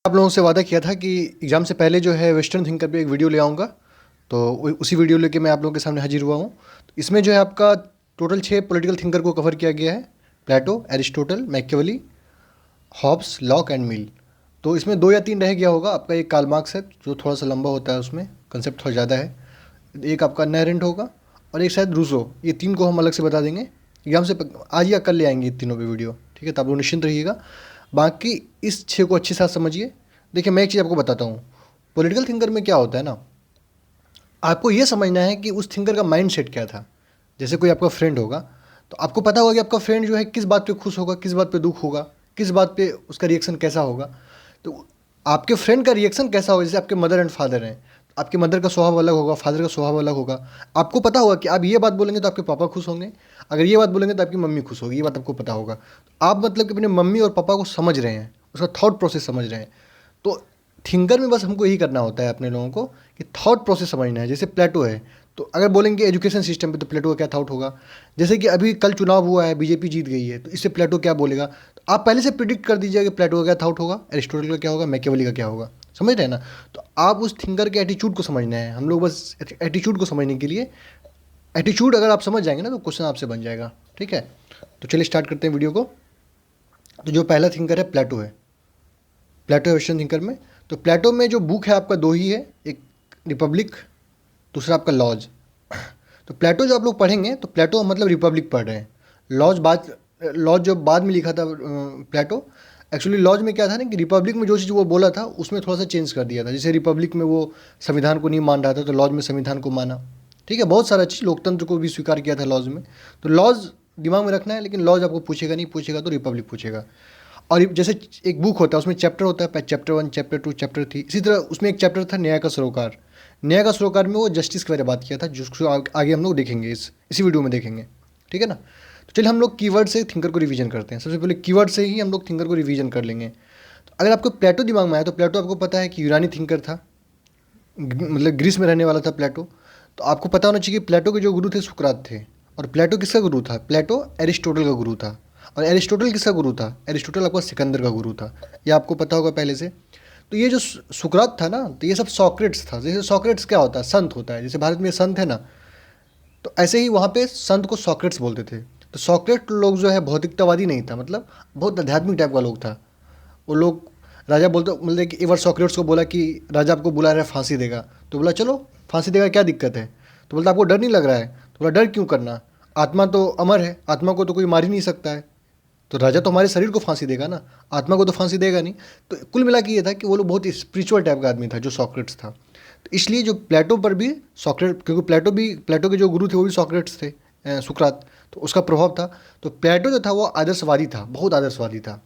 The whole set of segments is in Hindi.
आप लोगों से वादा किया था कि एग्ज़ाम से पहले जो है वेस्टर्न थिंकर पे एक वीडियो ले आऊँगा। तो उसी वीडियो लेके मैं आप लोगों के सामने हाजिर हुआ हूँ। तो इसमें जो है आपका टोटल 6 पॉलिटिकल थिंकर को कवर किया गया है। Plato, Aristotle, Machiavelli, Hobbes, Locke and Mill. तो इसमें 2 या 3 रह गया होगा। आपका एक कार्ल मार्क्स है जो थोड़ा सा लंबा होता है, उसमें कंसेप्ट थोड़ा ज़्यादा है। एक आपका एन्ना एरेंट होगा और एक शायद रूसो। ये 3 को हम अलग से बता देंगे। एग्ज़ाम से आज या कल ले आएंगे तीनों पे वीडियो, ठीक है? तो आप लोग निश्चिंत रहिएगा। बाकी इस 6 को अच्छे से साथ समझिए। देखिए, मैं एक चीज़ आपको बताता हूँ। पॉलिटिकल थिंकर में क्या होता है ना, आपको ये समझना है कि उस थिंकर का माइंड सेट क्या था। जैसे कोई आपका फ्रेंड होगा, तो आपको पता होगा कि आपका फ्रेंड जो है किस बात पे खुश होगा, किस बात पे दुख होगा, किस बात पे उसका रिएक्शन कैसा होगा। तो आपके फ्रेंड का रिएक्शन कैसा होगा, जैसे आपके मदर एंड फादर हैं, आपके मदर का स्वभाव अलग होगा, फादर का स्वभाव अलग होगा। आपको पता होगा कि आप ये बात बोलेंगे तो आपके पापा खुश होंगे, अगर ये बात बोलेंगे तो आपकी मम्मी खुश होगी। ये बात आपको पता होगा। तो आप मतलब कि अपने मम्मी और पापा को समझ रहे हैं, उसका थॉट प्रोसेस समझ रहे हैं। तो थिंकर में बस हमको यही करना होता है अपने लोगों को, कि थॉट प्रोसेस समझना है। जैसे प्लेटो है, तो अगर बोलेंगे एजुकेशन सिस्टम पे, तो प्लेटो का क्या थॉट होगा। जैसे कि अभी कल चुनाव हुआ है, बीजेपी जीत गई है, तो इससे प्लेटो क्या बोलेगा। तो आप पहले से प्रिडिक्ट कर दीजिए कि प्लेटो का क्या थॉट होगा, एरिस्टोटल का क्या होगा, मैकियावेली का क्या होगा। समझ रहे हैं ना? तो आप उस थिंकर के एटीट्यूड को समझना है। हम लोग बस एटीट्यूड को समझने के लिए, एटीट्यूड अगर आप समझ जाएंगे ना, तो क्वेश्चन आपसे बन जाएगा। ठीक है? तो चलिए स्टार्ट करते हैं वीडियो को। तो जो पहला थिंकर है प्लेटो है। प्लेटो है वेस्टर्न थिंकर में। तो प्लेटो में जो बुक है आपका दो ही है, एक रिपब्लिक, दूसरा आपका लॉज। तो प्लेटो जो आप लोग पढ़ेंगे, तो प्लेटो मतलब रिपब्लिक पढ़ रहे हैं। लॉज जो बाद में लिखा था प्लेटो। एक्चुअली लॉज में क्या था ना, कि रिपब्लिक में जो चीज़ वो बोला था उसमें थोड़ा सा चेंज कर दिया था। जैसे रिपब्लिक में वो संविधान को नहीं मान रहा था, तो लॉज में संविधान को माना। ठीक है? बहुत सारा चीज़, लोकतंत्र को भी स्वीकार किया था लॉज में। तो लॉज दिमाग में रखना है, लेकिन लॉज आपको पूछेगा नहीं, पूछेगा तो रिपब्लिक पूछेगा। और जैसे एक बुक होता है, उसमें चैप्टर होता है, चैप्टर 1, चैप्टर 2, चैप्टर 3। इसी तरह उसमें एक चैप्टर था न्याय का सरोकार। न्याय का सरोकार में वो जस्टिस के बारे में बात किया था, जिसको आगे हम लोग देखेंगे, इसी वीडियो में देखेंगे। ठीक है ना? तो चलिए हम लोग कीवर्ड से थिंकर को रिवीजन करते हैं। सबसे पहले कीवर्ड से ही हम लोग थिंकर को रिवीजन कर लेंगे। तो अगर आपको प्लेटो दिमाग में आया, तो प्लेटो आपको पता है कि यूनानी थिंकर था, मतलब ग्रीस में रहने वाला था प्लेटो। तो आपको पता होना चाहिए कि प्लेटो के जो गुरु थे सुकरात थे। और प्लेटो किसका गुरु था? प्लेटो एरिस्टोटल का गुरु था। और एरिस्टोटल किसका गुरु था? एरिस्टोटल आपका सिकंदर का गुरु था। ये आपको पता होगा पहले से। तो ये जो सुकरात था ना, तो ये सब सॉक्रेट्स था। जैसे सॉक्रेट्स क्या होता है? संत होता है। जैसे भारत में संत है ना, तो ऐसे ही वहाँ पे संत को सॉक्रेट्स बोलते थे। तो सॉक्रेट लोग जो है भौतिकतावादी नहीं था, मतलब बहुत आध्यात्मिक टाइप का लोग था। वो लोग, राजा बोलते मतलब कि एक बार सॉक्रेट्स को बोला कि राजा आपको बुला रहा है, फांसी देगा। तो बोला चलो फांसी देगा, क्या दिक्कत है? तो बोलता आपको डर नहीं लग रहा है? तो बोला डर क्यों करना, आत्मा तो अमर है, आत्मा को तो कोई मार ही नहीं सकता है। तो राजा तो हमारे शरीर को फांसी देगा ना, आत्मा को तो फांसी देगा नहीं। तो कुल मिला के ये था कि वो लोग बहुत स्पिरिचुअल टाइप का आदमी था जो सॉक्रेट्स था। तो इसलिए जो प्लेटो पर भी सॉक्रेट, क्योंकि प्लेटो के जो गुरु थे वो भी सॉक्रेट्स थे, सुकरात। तो उसका प्रभाव था। तो प्लेटो जो था वो आदर्शवादी था, बहुत आदर्शवादी था।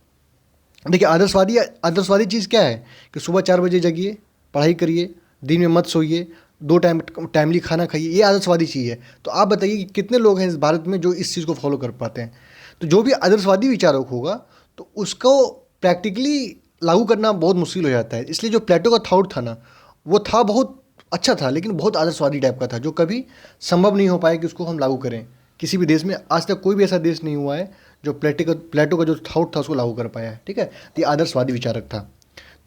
देखिए, आदर्शवादी आदर्शवादी चीज़ क्या है, कि सुबह 4 बजे जगिए, पढ़ाई करिए, दिन में मत सोइए, 2 टाइम टाइमली खाना खाइए। ये आदर्शवादी चीज़ है। तो आप बताइए कि कितने लोग हैं इस भारत में जो इस चीज़ को फॉलो कर पाते हैं। तो जो भी आदर्शवादी विचारक होगा, तो उसको प्रैक्टिकली लागू करना बहुत मुश्किल हो जाता है। इसलिए जो प्लेटो का थॉट था ना, वो था बहुत अच्छा था, लेकिन बहुत आदर्शवादी टाइप का था, जो कभी संभव नहीं हो पाया कि उसको हम लागू करें। किसी भी देश में आज तक कोई भी ऐसा देश नहीं हुआ है जो प्लेटो का जो थॉट था उसको लागू कर पाया है। ठीक है? तो ये आदर्शवादी विचारक था।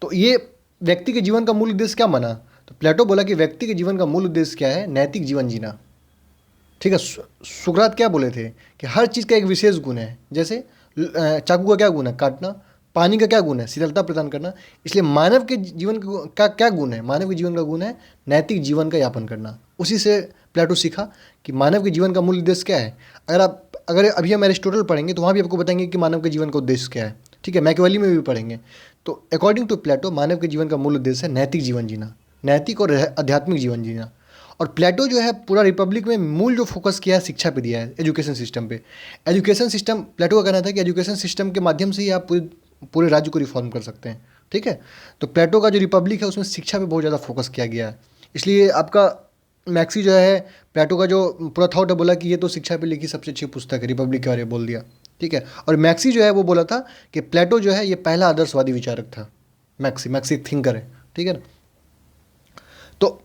तो ये व्यक्ति के जीवन का मूल उद्देश्य क्या माना? तो प्लेटो बोला कि व्यक्ति के जीवन का मूल उद्देश्य क्या है? नैतिक जीवन जीना। ठीक है? सुकरात क्या बोले थे कि हर चीज़ का एक विशेष गुण है। जैसे चाकू का क्या गुण है? काटना। पानी का क्या गुण है? शीतलता प्रदान करना। इसलिए मानव के जीवन का क्या गुण है? मानव के जीवन का गुण है नैतिक जीवन का यापन करना। उसी से प्लेटो सीखा कि मानव के जीवन का मूल उद्देश्य क्या है। अगर अभी हम एरिस्टोटल पढ़ेंगे, तो वहाँ भी आपको बताएंगे कि मानव के जीवन का उद्देश्य क्या है। ठीक है? मैकियावेली में भी पढ़ेंगे। तो अकॉर्डिंग टू प्लेटो, मानव के जीवन का मूल उद्देश्य है नैतिक जीवन जीना, नैतिक और आध्यात्मिक जीवन जीना। और प्लेटो जो है पूरा रिपब्लिक में मूल जो फोकस किया है शिक्षा पे दिया है, एजुकेशन सिस्टम पे। एजुकेशन सिस्टम, प्लेटो का कहना था कि एजुकेशन सिस्टम के माध्यम से ही आप पूरे राज्य को रिफॉर्म कर सकते हैं। ठीक है? तो प्लेटो का जो रिपब्लिक है उसमें शिक्षा पे बहुत ज़्यादा फोकस किया गया है। इसलिए आपका मैक्सी जो है, प्लेटो का जो पूरा थॉट है, बोला कि ये तो शिक्षा पे लिखी सबसे अच्छी पुस्तक है, रिपब्लिक के बारे में बोल दिया। ठीक है? और मैक्सी जो है वो बोला था कि प्लेटो जो है ये पहला आदर्शवादी विचारक था। मैक्सी एक थिंकर है। ठीक है ना? तो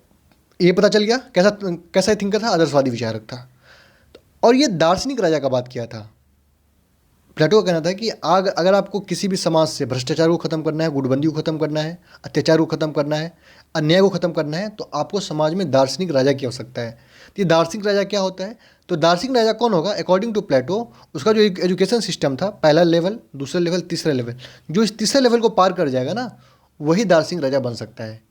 ये पता चल गया कैसा कैसा थिंकर था, आदर्शवादी विचारक था। और ये दार्शनिक राजा का बात किया था प्लेटो का कहना था कि आग अगर आपको किसी भी समाज से भ्रष्टाचार को खत्म करना है, गुटबंदी को खत्म करना है, अत्याचार को खत्म करना है, अन्याय को खत्म करना है, तो आपको समाज में दार्शनिक राजा की आवश्यकता है। तो ये दार्शनिक राजा क्या होता है? तो दार्शनिक राजा कौन होगा? अकॉर्डिंग टू प्लेटो, उसका जो एजुकेशन सिस्टम था, पहला लेवल, दूसरा लेवल, तीसरा लेवल, जो इस तीसरे लेवल को पार कर जाएगा ना, वही दार्शनिक राजा बन सकता है।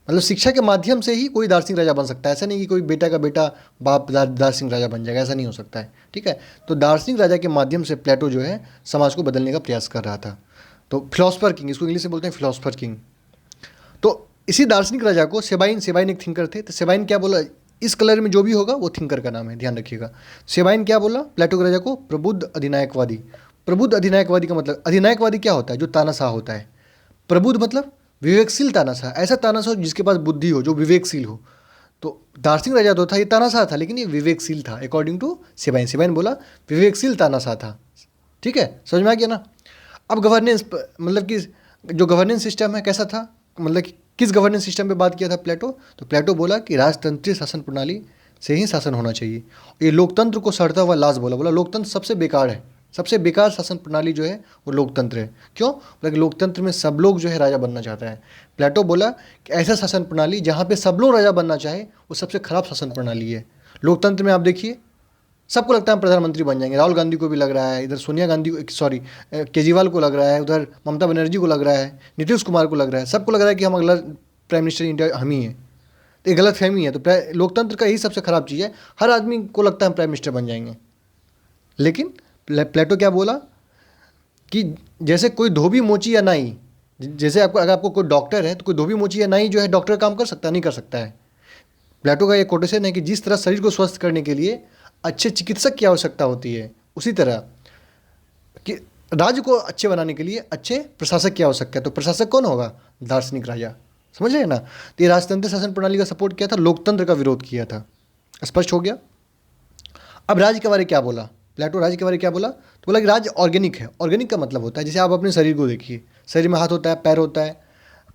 मतलब शिक्षा के माध्यम से ही कोई दार्शनिक राजा बन सकता है। ऐसा नहीं कि कोई बेटा का बेटा बाप दार्शनिक राजा बन जाएगा, ऐसा नहीं हो सकता है। ठीक है, तो दार्शनिक राजा के माध्यम से प्लेटो जो है समाज को बदलने का प्रयास कर रहा था। तो फिलोसफर किंग, इसको इंग्लिश में बोलते हैं फिलोसफर किंग। तो इसी दार्शनिक राजा को सेबाइन एक थिंकर थे, तो सेबाइन क्या बोला? इस कलर में जो भी होगा वो थिंकर का नाम है, ध्यान रखिएगा। सेबाइन क्या बोला प्लेटो के राजा को? प्रबुद्ध अधिनायकवादी। प्रबुद्ध अधिनायकवादी का मतलब, अधिनायकवादी क्या होता है? जो तानाशाह होता है। प्रबुद्ध मतलब विवेकशील तानाशाह, ऐसा तानाशाह जिसके पास बुद्धि हो, जो विवेकशील हो। तो दार्शनिक राजा तो था, ये तानाशाह था, लेकिन ये विवेकशील था अकॉर्डिंग टू सेबाइन। सेबाइन बोला विवेकशील तानाशाह था। ठीक है, समझ में आ गया ना? अब गवर्नेंस, मतलब कि जो गवर्नेंस सिस्टम है कैसा था, मतलब कि किस गवर्नेंस सिस्टम पे बात किया था प्लेटो? तो प्लेटो बोला कि राजतंत्रीय शासन प्रणाली से ही शासन होना चाहिए। ये लोकतंत्र को सड़ता हुआ लाश बोला लोकतंत्र सबसे बेकार है, सबसे बेकार शासन प्रणाली जो है वो लोकतंत्र है। क्यों? बोला कि लोकतंत्र में सब लोग जो है राजा बनना चाहता है। प्लेटो बोला कि ऐसा शासन प्रणाली जहाँ पे सब लोग राजा बनना चाहे वो सबसे खराब शासन प्रणाली है। लोकतंत्र में आप देखिए, सबको लगता है हम प्रधानमंत्री बन जाएंगे। राहुल गांधी को भी लग रहा है, इधर सोनिया गांधी को, सॉरी केजरीवाल को लग रहा है, उधर ममता बनर्जी को लग रहा है, नीतीश कुमार को लग रहा है, सबको लग रहा है कि हम अगला प्राइम मिनिस्टर इंडिया हम ही हैं। तो ये गलत फहमी है। तो लोकतंत्र का यही सबसे खराब चीज़ है, हर आदमी को लगता है हम प्राइम मिनिस्टर बन जाएंगे। लेकिन प्लेटो क्या बोला कि जैसे कोई धोबी मोची या नाई, जैसे आपको, अगर आपको कोई डॉक्टर है तो कोई धोबी मोची या नाई जो है डॉक्टर काम कर सकता है? नहीं कर सकता है। प्लेटो का एक कोटेशन है कि जिस तरह शरीर को स्वस्थ करने के लिए अच्छे चिकित्सक की आवश्यकता होती है, उसी तरह कि राज्य को अच्छे बनाने के लिए अच्छे प्रशासक की आवश्यकता है। तो प्रशासक कौन होगा? दार्शनिक राजा। समझ रहे हैं ना? तो ये राजतंत्र शासन प्रणाली का सपोर्ट किया था, लोकतंत्र का विरोध किया था। स्पष्ट हो गया? अब राज्य के बारे में क्या बोला प्लेटो? राज्य के बारे में क्या बोला? तो बोला कि राज्य ऑर्गेनिक है। ऑर्गेनिक का मतलब होता है, जैसे आप अपने शरीर को देखिए, शरीर में हाथ होता है, पैर होता है,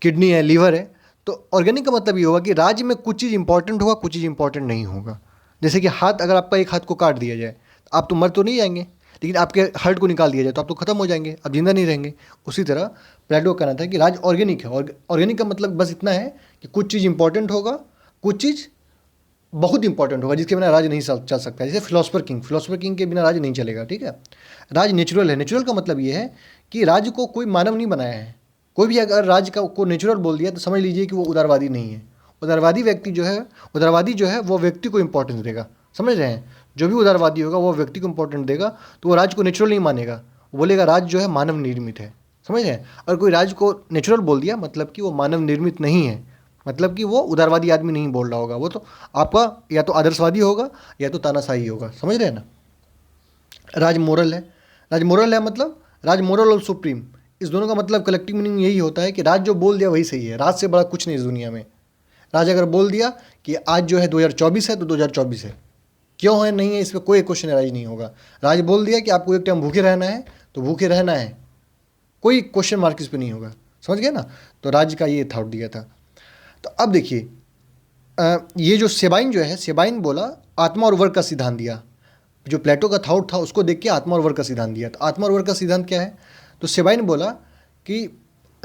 किडनी है, लीवर है। तो ऑर्गेनिक का मतलब ये होगा कि राज्य में कुछ चीज़ इंपॉर्टेंट होगा, कुछ चीज़ इंपॉर्टेंट नहीं होगा। जैसे कि हाथ, अगर आपका एक हाथ को काट दिया जाए तो आप तो मर तो नहीं जाएंगे, लेकिन आपके हार्ट को निकाल दिया जाए तो आप तो खत्म हो जाएंगे, आप जिंदा नहीं रहेंगे। उसी तरह प्लेटो का कहना था कि राज्य ऑर्गेनिक है। ऑर्गेनिक का मतलब बस इतना है कि कुछ चीज़ इंपॉर्टेंट होगा, कुछ चीज़ बहुत इंपॉर्टेंट होगा, जिसके बिना राज्य नहीं चल सकता। जैसे फिलोसफर किंग के बिना राज्य नहीं चलेगा। ठीक है, राज्य नेचुरल है। नेचुरल का मतलब ये है कि राज्य को कोई मानव नहीं बनाया है। कोई भी अगर राज्य को नेचुरल बोल दिया तो समझ लीजिए कि वो उदारवादी नहीं है। उदारवादी जो है वो व्यक्ति को इंपॉर्टेंस देगा। समझ रहे हैं? जो भी उदारवादी होगा वो व्यक्ति को इंपॉर्टेंट देगा, तो वो राज्य को नेचुरल नहीं मानेगा, वो बोलेगा राज्य जो है मानव निर्मित है। समझ रहे हैं? और कोई राज्य को नेचुरल बोल दिया मतलब कि वो मानव निर्मित नहीं है, मतलब कि वो उदारवादी आदमी नहीं बोल रहा होगा, वो तो आपका या तो आदर्शवादी होगा या तो तानाशाही होगा। समझ रहे हैं ना? राज मोरल है। राज मोरल है मतलब राज मोरल और सुप्रीम, इस दोनों का मतलब कलेक्टिव मीनिंग यही होता है कि राज जो बोल दिया वही सही है। राज से बड़ा कुछ नहीं इस दुनिया में। राज अगर बोल दिया कि आज जो है 2024 है तो 2024 है, क्यों है नहीं है इस पर कोई क्वेश्चन राइज नहीं होगा। राज बोल दिया कि आपको एक टाइम भूखे रहना है तो भूखे रहना है, कोई क्वेश्चन मार्क इस पर नहीं होगा। समझ गए ना? तो राज्य का ये थॉट दिया था। तो अब देखिए, ये जो सेबाइन बोला आत्मा और वर्ग का सिद्धांत दिया। जो प्लेटो का थॉट था उसको देख के आत्मा और वर्ग का सिद्धांत दिया। तो आत्मा और वर्ग का सिद्धांत क्या है? तो सेबाइन बोला कि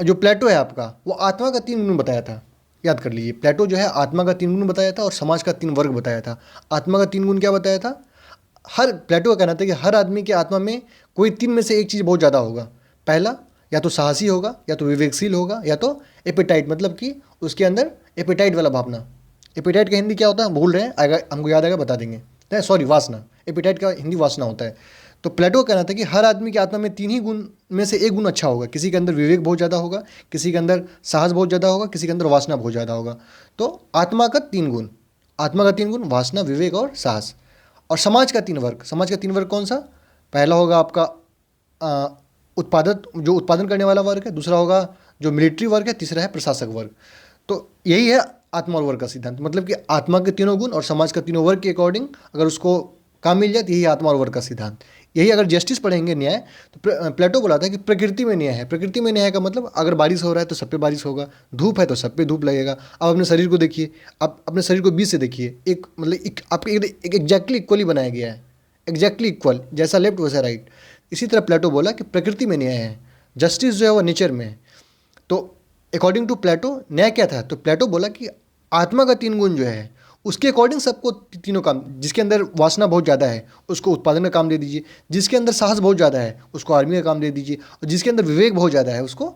जो प्लेटो है आपका, वो आत्मा का 3 गुण बताया था। याद कर लीजिए, प्लेटो जो है आत्मा का 3 गुण बताया था और समाज का 3 वर्ग बताया था। आत्मा का 3 गुण क्या बताया था? प्लेटो का कहना था कि हर आदमी के आत्मा में कोई 3 में से एक चीज़ बहुत ज़्यादा होगा। पहला, या तो साहसी होगा, या तो विवेकशील होगा, या तो एपेटाइट, मतलब कि उसके अंदर एपेटाइट वाला भावना। एपेटाइट का हिंदी क्या होता है भूल रहे हैं, आएगा हमको याद आएगा बता देंगे। नहीं सॉरी, वासना। एपेटाइट का हिंदी वासना होता है। तो प्लेटो का कहना था कि हर आदमी के आत्मा में 3 ही गुण में से एक गुण अच्छा होगा। किसी के अंदर विवेक बहुत ज़्यादा होगा, किसी के अंदर साहस बहुत ज़्यादा होगा, किसी के अंदर वासना बहुत ज़्यादा होगा। तो आत्मा का 3 गुण, वासना, विवेक और साहस। और समाज का 3 वर्ग। समाज का 3 वर्ग कौन सा? पहला होगा आपका उत्पादन करने वाला वर्ग है, दूसरा होगा जो मिलिट्री वर्ग है, तीसरा है प्रशासक वर्ग। तो यही है आत्मा और वर्ग का सिद्धांत। मतलब कि आत्मा के 3 गुण और समाज का 3 वर्ग के अकॉर्डिंग अगर उसको काम मिल जाए तो यही आत्मा और वर्ग का सिद्धांत। यही अगर जस्टिस पढ़ेंगे, न्याय, तो प्लेटो बोला था कि प्रकृति में न्याय है। प्रकृति में न्याय का मतलब अगर बारिश हो रहा है तो सब पे बारिश होगा, धूप है तो सब पे धूप लगेगा। आप अपने शरीर को देखिए, आप अपने शरीर को बीच से देखिए, एक मतलब आपके एग्जैक्टली इक्वली बनाया गया है, एग्जैक्टली इक्वल, जैसा लेफ्ट वैसा राइट। इसी तरह प्लेटो बोला कि प्रकृति में न्याय है, जस्टिस जो है वो नेचर में है। तो अकॉर्डिंग टू प्लेटो न्याय क्या था? तो प्लेटो बोला कि आत्मा का 3 गुण जो है उसके अकॉर्डिंग सबको तीनों काम, जिसके अंदर वासना बहुत ज़्यादा है उसको उत्पादन का काम दे दीजिए, जिसके अंदर साहस बहुत ज़्यादा है उसको आर्मी का काम दे दीजिए, और जिसके अंदर विवेक बहुत ज़्यादा है उसको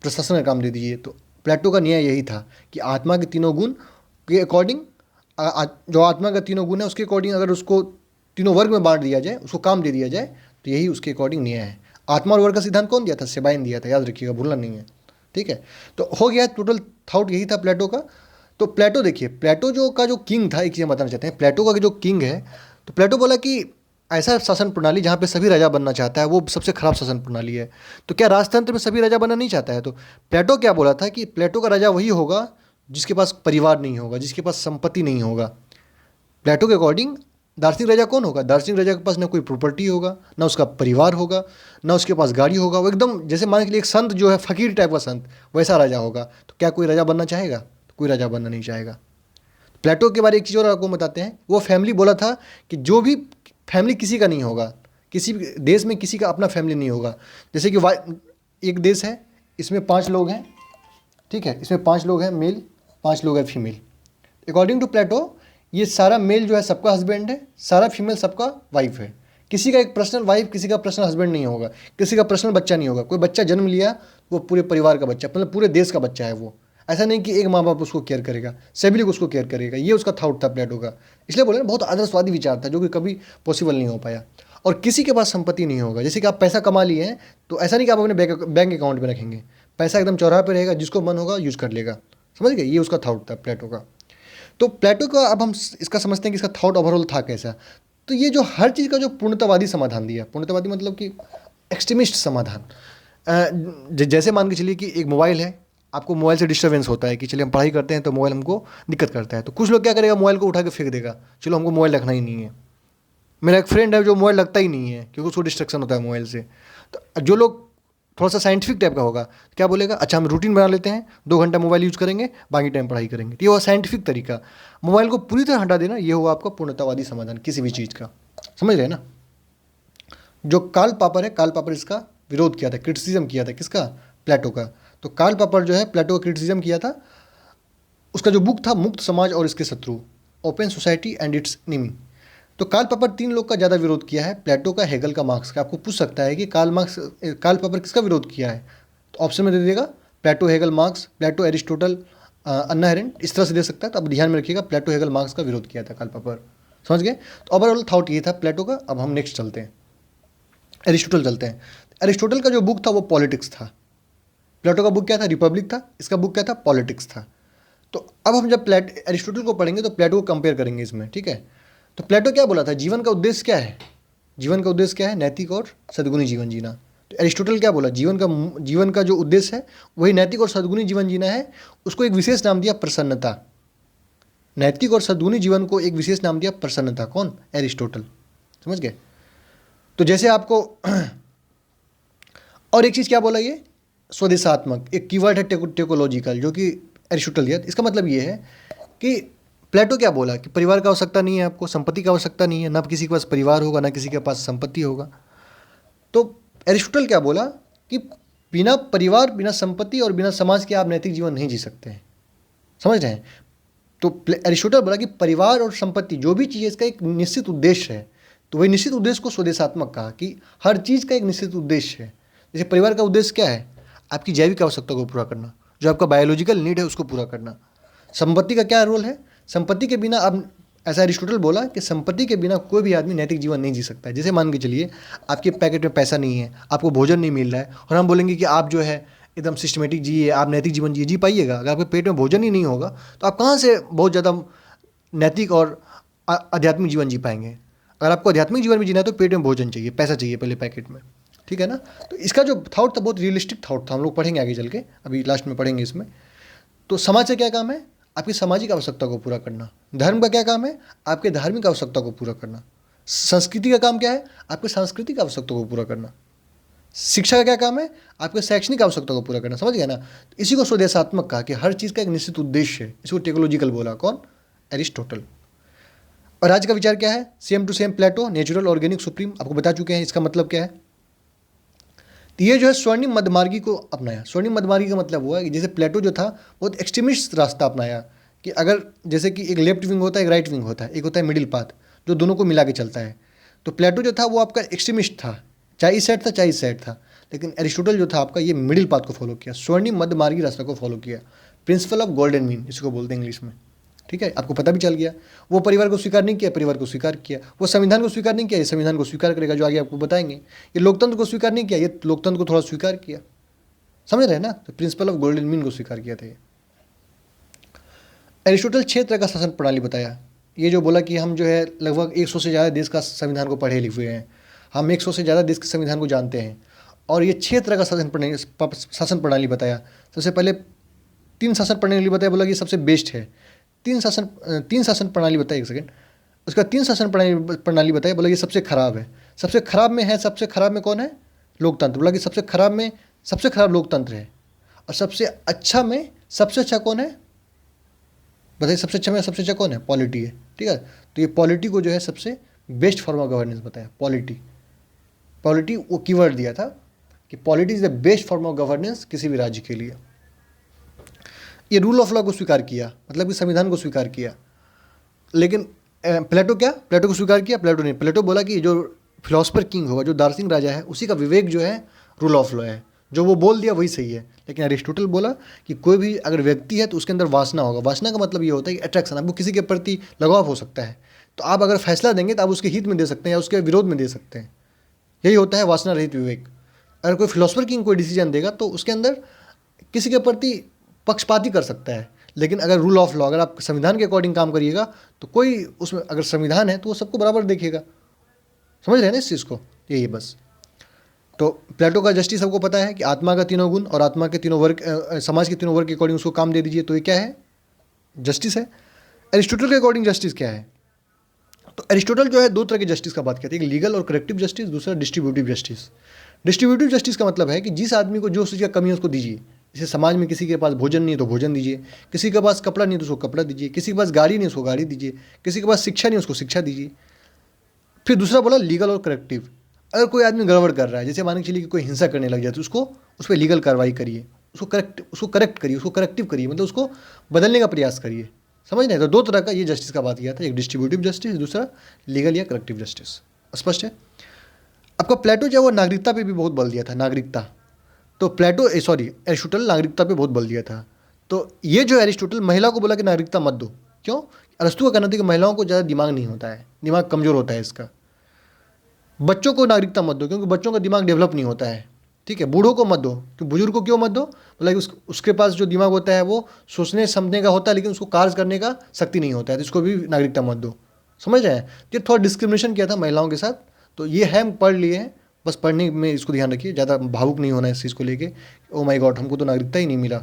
प्रशासन का काम दे दीजिए। तो प्लेटो का न्याय यही था कि आत्मा के तीनों गुण के अकॉर्डिंग, जो आत्मा का तीनों गुण है उसके अकॉर्डिंग अगर उसको तीनों वर्ग में बांट दिया जाए, उसको काम दे दिया जाए, तो यही उसके अकॉर्डिंग न्याय है। आत्मा और वर्ग का सिद्धांत कौन दिया था? सेबाइन दिया था, याद रखिएगा, भूलना नहीं है। ठीक है, तो हो गया, टोटल थॉट यही था प्लेटो का। तो प्लेटो देखिए, प्लेटो जो किंग था, एक चीज़ बताना चाहते हैं, प्लेटो का जो किंग है, तो प्लेटो बोला कि ऐसा शासन प्रणाली जहाँ पे सभी राजा बनना चाहता है वो सबसे खराब शासन प्रणाली है। तो क्या राजतंत्र में सभी राजा बनना नहीं चाहता है? तो प्लेटो क्या बोला था कि प्लेटो का राजा वही होगा जिसके पास परिवार नहीं होगा, जिसके पास संपत्ति नहीं होगा। प्लेटो के अकॉर्डिंग दार्शनिक राजा कौन होगा? दार्शनिक राजा के पास ना कोई प्रॉपर्टी होगा, ना उसका परिवार होगा, ना उसके पास गाड़ी होगा, वो एकदम जैसे मान के लिए एक संत जो है, फकीर टाइप का संत, वैसा राजा होगा। तो क्या कोई राजा बनना चाहेगा? तो कोई राजा बनना नहीं चाहेगा। प्लेटो के बारे में एक चीज़ और आपको बताते हैं, वो फैमिली बोला था कि जो भी फैमिली किसी का नहीं होगा, किसी भी देश में किसी का अपना फैमिली नहीं होगा। जैसे कि एक देश है, इसमें 5 लोग हैं, ठीक है, इसमें 5 लोग हैं मेल, 5 लोग हैं फीमेल। अकॉर्डिंग टू प्लेटो ये सारा मेल जो है सबका हस्बैंड है, सारा फीमेल सबका वाइफ है। किसी का एक पर्सनल वाइफ, किसी का पर्सनल हस्बैंड नहीं होगा, किसी का पर्सनल बच्चा नहीं होगा। कोई बच्चा जन्म लिया वो पूरे परिवार का बच्चा, मतलब पूरे देश का बच्चा है वो। ऐसा नहीं कि एक माँ बाप उसको केयर करेगा, सभी लोग उसको केयर करेगा। ये उसका थॉट था प्लेटो का। इसलिए बोले ना, बहुत आदर्शवादी विचार था जो कि कभी पॉसिबल नहीं हो पाया। और किसी के पास संपत्ति नहीं होगा। जैसे कि आप पैसा कमा लिए हैं तो ऐसा नहीं कि आप अपने बैंक अकाउंट में रखेंगे, पैसा एकदम चौराहे पर रहेगा, जिसको मन होगा यूज कर लेगा। समझ गए? ये उसका थॉट था प्लेटो का। तो प्लेटो का अब हम इसका समझते हैं कि इसका थॉट ओवरऑल था कैसा। तो ये जो हर चीज़ का जो पूर्णतावादी समाधान दिया, पूर्णतावादी मतलब कि एक्सट्रीमिस्ट समाधान। जैसे मान के चलिए कि एक मोबाइल है, आपको मोबाइल से डिस्टर्बेंस होता है कि चलिए हम पढ़ाई करते हैं तो मोबाइल हमको दिक्कत करता है, तो कुछ लोग क्या करेगा, मोबाइल को उठा के फेंक देगा, चलो हमको मोबाइल रखना ही नहीं है। मेरा एक फ्रेंड है जो मोबाइल रखता ही नहीं है क्योंकि उसको डिस्ट्रक्शन होता है मोबाइल से। तो जो लोग थोड़ा सा साइंटिफिक टाइप का होगा, क्या बोलेगा, अच्छा हम रूटीन बना लेते हैं, 2 घंटा मोबाइल यूज़ करेंगे, बाकी टाइम पढ़ाई करेंगे। तो ये हुआ साइंटिफिक तरीका। मोबाइल को पूरी तरह हटा देना, ये हुआ आपका पूर्णतावादी समाधान किसी भी चीज़ का। समझ रहे हैं ना? जो कार्ल पॉपर है, कार्ल पॉपर इसका विरोध किया था, क्रिटिसिज्म किया था, किसका? प्लेटो का। तो कार्ल पॉपर जो है प्लेटो का क्रिटिसिज्म किया था। उसका जो बुक था, मुक्त समाज और इसके शत्रु, open society and it's enemy. तो कार्ल पॉपर 3 लोग का ज़्यादा विरोध किया है, प्लेटो का, हेगल का, मार्क्स का। आपको पूछ सकता है कि कार्ल पॉपर किसका विरोध किया है? तो ऑप्शन में दे देगा प्लेटो, हेगल, मार्क्स, प्लेटो, एरिस्टोटल, अन्ना हैरेंट, इस तरह से दे सकता है। तो अब ध्यान में रखिएगा, प्लेटो, हेगल, मार्क्स का विरोध किया था कार्ल पॉपर। समझ गए? तो ओवरऑल थॉट ये था प्लेटो का। अब हम नेक्स्ट चलते हैं, एरिस्टोटल चलते हैं। एरिस्टोटल का जो बुक था वो पॉलिटिक्स था। प्लेटो का बुक क्या था? रिपब्लिक था। इसका बुक क्या था? पॉलिटिक्स था। तो अब हम जब एरिस्टोटल को पढ़ेंगे तो प्लेटो को कंपेयर करेंगे इसमें, ठीक है? तो प्लेटो क्या बोला था? जीवन का उद्देश्य क्या है? जीवन का उद्देश्य क्या है? नैतिक और सद्गुणी जीवन जीना। तो एरिस्टोटल क्या बोला? जीवन का जो उद्देश्य है वही नैतिक और सद्गुणी जीवन जीना है। उसको एक विशेष नाम दिया, प्रसन्नता। नैतिक और सद्गुणी जीवन को एक विशेष नाम दिया, प्रसन्नता। कौन? एरिस्टोटल। समझ गए? तो जैसे आपको और एक चीज़ क्या बोला, ये स्वदेशात्मक, एक कीवर्ड है टेकोलॉजिकल, जो कि एरिस्टोटल दिया। इसका मतलब ये है कि प्लेटो क्या बोला कि परिवार का आवश्यकता नहीं है, आपको संपत्ति का आवश्यकता नहीं है, ना किसी के पास परिवार होगा, ना किसी के पास संपत्ति होगा। तो एरिस्टोटल क्या बोला कि बिना परिवार, बिना संपत्ति और बिना समाज के आप नैतिक जीवन नहीं जी सकते हैं। समझ रहे हैं? तो एरिस्टोटल बोला कि परिवार और संपत्ति जो भी चीज़ है इसका एक निश्चित उद्देश्य है। तो वही निश्चित उद्देश्य को स्वदेशात्मक कहा कि हर चीज़ का एक निश्चित उद्देश्य है। जैसे परिवार का उद्देश्य क्या है? आपकी जैविक आवश्यकता को पूरा करना, जो आपका बायोलॉजिकल नीड है उसको पूरा करना। संपत्ति का क्या रोल है? संपत्ति के बिना अब, ऐसा एरिस्टोटल बोला कि संपत्ति के बिना कोई भी आदमी नैतिक जीवन नहीं जी सकता है। जैसे मान के चलिए आपके पैकेट में पैसा नहीं है, आपको भोजन नहीं मिल रहा है, और हम बोलेंगे कि आप जो है एकदम सिस्टमेटिक जिए, आप नैतिक जीवन जी पाइएगा? अगर आपके पेट में भोजन ही नहीं होगा तो आप कहाँ से बहुत ज़्यादा नैतिक और आध्यात्मिक जीवन जी पाएंगे? अगर आपको आध्यात्मिक जीवन में जीना है तो पेट में भोजन चाहिए, पैसा चाहिए पहले पैकेट में, ठीक है ना? तो इसका जो थॉट था बहुत रियलिस्टिक थॉट था। हम लोग पढ़ेंगे आगे चल के, अभी लास्ट में पढ़ेंगे इसमें। तो समाज से क्या काम है? आपकी सामाजिक आवश्यकता को पूरा करना। धर्म का क्या काम है? आपके धार्मिक आवश्यकता को पूरा करना। संस्कृति का काम क्या है? आपके सांस्कृतिक आवश्यकता को पूरा करना। शिक्षा का क्या काम है? आपके शैक्षणिक आवश्यकता को पूरा करना। समझ गया ना? तो इसी को स्वदेशात्मक कहा कि हर चीज़ का एक निश्चित उद्देश्य है। इसको टेक्नोलॉजिकल बोला, कौन? एरिस्टोटल। और आज का विचार क्या है? Same to same Plato, natural, organic, supreme. आपको बता चुके हैं इसका मतलब क्या है। तो ये जो है स्वर्णिम मध्यमार्गी को अपनाया। स्वर्णिम मध्यमार्गी का मतलब हुआ कि जैसे प्लेटो जो था बहुत एक्सट्रीमिस्ट रास्ता अपनाया कि अगर जैसे कि एक लेफ्ट विंग होता है, एक राइट विंग होता है, एक होता है मिडिल पाथ जो दोनों को मिला के चलता है। तो प्लेटो जो था वो आपका एक्सट्रीमिस्ट था, चाहे इस साइड था चाहे इस साइड था, लेकिन एरिस्टोटल जो था आपका ये मिडिल पाथ को फॉलो किया, स्वर्णिम मध्यमार्गी रास्ता को फॉलो किया, प्रिंसिपल ऑफ गोल्डन मीन इसको बोलते हैं इंग्लिश में। ठीक है, आपको पता भी चल गया। वो परिवार को स्वीकार नहीं किया, परिवार को स्वीकार किया। वो संविधान को स्वीकार नहीं किया, ये संविधान को स्वीकार करेगा, जो आगे आपको बताएंगे। ये लोकतंत्र को स्वीकार नहीं किया, ये लोकतंत्र को थोड़ा स्वीकार किया। समझ रहे हैं ना? तो प्रिंसिपल ऑफ गोल्डन मीन को स्वीकार किया था ये। एरिस्टोटल 6 तरह का शासन प्रणाली बताया। ये जो बोला कि हम जो है लगभग 100 से ज़्यादा देश का संविधान को पढ़े लिखे हैं, हम 100 से ज़्यादा देश के संविधान को जानते हैं, और ये 6 तरह का शासन प्रणाली बताया। सबसे पहले 3 शासन प्रणाली बताया, बोला कि सबसे बेस्ट है। 3 शासन प्रणाली बताई, एक सेकेंड। उसका 3 शासन प्रणाली बताई, बोला कि सबसे खराब है। सबसे खराब में है, सबसे खराब में कौन है? लोकतंत्र। बोला कि सबसे खराब में सबसे खराब लोकतंत्र है। और सबसे अच्छा में सबसे अच्छा कौन है? बताइए, सबसे अच्छा में सबसे अच्छा कौन है? पॉलिटी है। ठीक है, तो ये पॉलिटी को जो है सबसे बेस्ट फॉर्म ऑफ गवर्नेंस बताया। पॉलिटी वो कीवर्ड दिया था कि polity is the best form of governance किसी भी राज्य के लिए। ये रूल ऑफ लॉ को स्वीकार किया, मतलब कि संविधान को स्वीकार किया। लेकिन प्लेटो को स्वीकार किया? प्लेटो नहीं। प्लेटो बोला कि जो फिलोसफर किंग होगा, जो दार्शनिक राजा है, उसी का विवेक जो है रूल ऑफ लॉ है, जो वो बोल दिया वही सही है। लेकिन एरिस्टोटल बोला कि कोई भी अगर व्यक्ति है तो उसके अंदर वासना होगा। वासना का मतलब ये होता है कि अट्रैक्शन, आपको किसी के प्रति लगाव हो सकता है, तो आप अगर फैसला देंगे तो आप उसके हित में दे सकते हैं या उसके विरोध में दे सकते हैं। यही होता है वासना रहित विवेक। अगर कोई फिलोसफर किंग कोई डिसीजन देगा तो उसके अंदर किसी के प्रति पक्षपाती कर सकता है। लेकिन अगर रूल ऑफ लॉ, अगर आप संविधान के अकॉर्डिंग काम करिएगा तो कोई उसमें, अगर संविधान है तो वो सबको बराबर देखेगा। समझ रहे हैं ना इस चीज़ को? यही बस। तो प्लेटो का जस्टिस सबको पता है कि आत्मा का तीनों गुण और आत्मा के तीनों वर्ग, समाज के तीनों वर्ग के अकॉर्डिंग उसको काम दे दीजिए, तो ये क्या है? जस्टिस है। एरिस्टोटल के अकॉर्डिंग जस्टिस क्या है? तो एरिस्टोटल जो है 2 तरह के जस्टिस का बात करते हैं, एक लीगल और करेक्टिव जस्टिस, दूसरा डिस्ट्रीब्यूटिव जस्टिस। डिस्ट्रीब्यूटिव जस्टिस का मतलब है कि जिस आदमी को जो चीज़ का कमी है उसको दीजिए। जैसे समाज में किसी के पास भोजन नहीं है तो भोजन दीजिए, किसी के पास कपड़ा नहीं है तो उसको कपड़ा दीजिए, किसी के पास गाड़ी नहीं है उसको गाड़ी दीजिए, किसी के पास शिक्षा नहीं है उसको शिक्षा दीजिए। फिर दूसरा बोला लीगल और करेक्टिव। अगर कोई आदमी गड़बड़ कर रहा है, जैसे मान के चलिए कि कोई हिंसा करने लग जाए, तो उसको उस पर लीगल कार्रवाई करिए, उसको करेक्ट करिए, उसको करेक्टिव करिए, मतलब उसको बदलने का प्रयास करिए। समझ रहे हैं? तो 2 तरह का ये जस्टिस का बात किया था, एक डिस्ट्रीब्यूटिव जस्टिस, दूसरा लीगल या करेक्टिव जस्टिस। स्पष्ट है? आपका प्लेटो जो है वो नागरिकता पे भी बहुत बल दिया था, नागरिकता। तो एरिस्टोटल नागरिकता पे बहुत बल दिया था। तो ये जो एरिस्टोटल महिला को बोला कि नागरिकता मत दो। क्यों? अरस्तु का कहना था कि महिलाओं को ज़्यादा दिमाग नहीं होता है, दिमाग कमज़ोर होता है इसका। बच्चों को नागरिकता मत दो क्योंकि बच्चों का दिमाग डेवलप नहीं होता है। ठीक है, बूढ़ों को मत दो। तो बुजुर्ग को क्यों मत दो? बोला कि उसके पास जो दिमाग होता है वो सोचने समझने का होता है, लेकिन उसको कार्य करने का शक्ति नहीं होता है, तो इसको भी नागरिकता मत दो। समझ रहे हैं? ये थोड़ा डिस्क्रिमिनेशन किया था महिलाओं के साथ। तो ये है, हम पढ़ लिए हैं, बस पढ़ने में इसको ध्यान रखिए, ज़्यादा भावुक नहीं होना है इस चीज़ को लेके। ओ माय गॉड, हमको तो नागरिकता ही नहीं मिला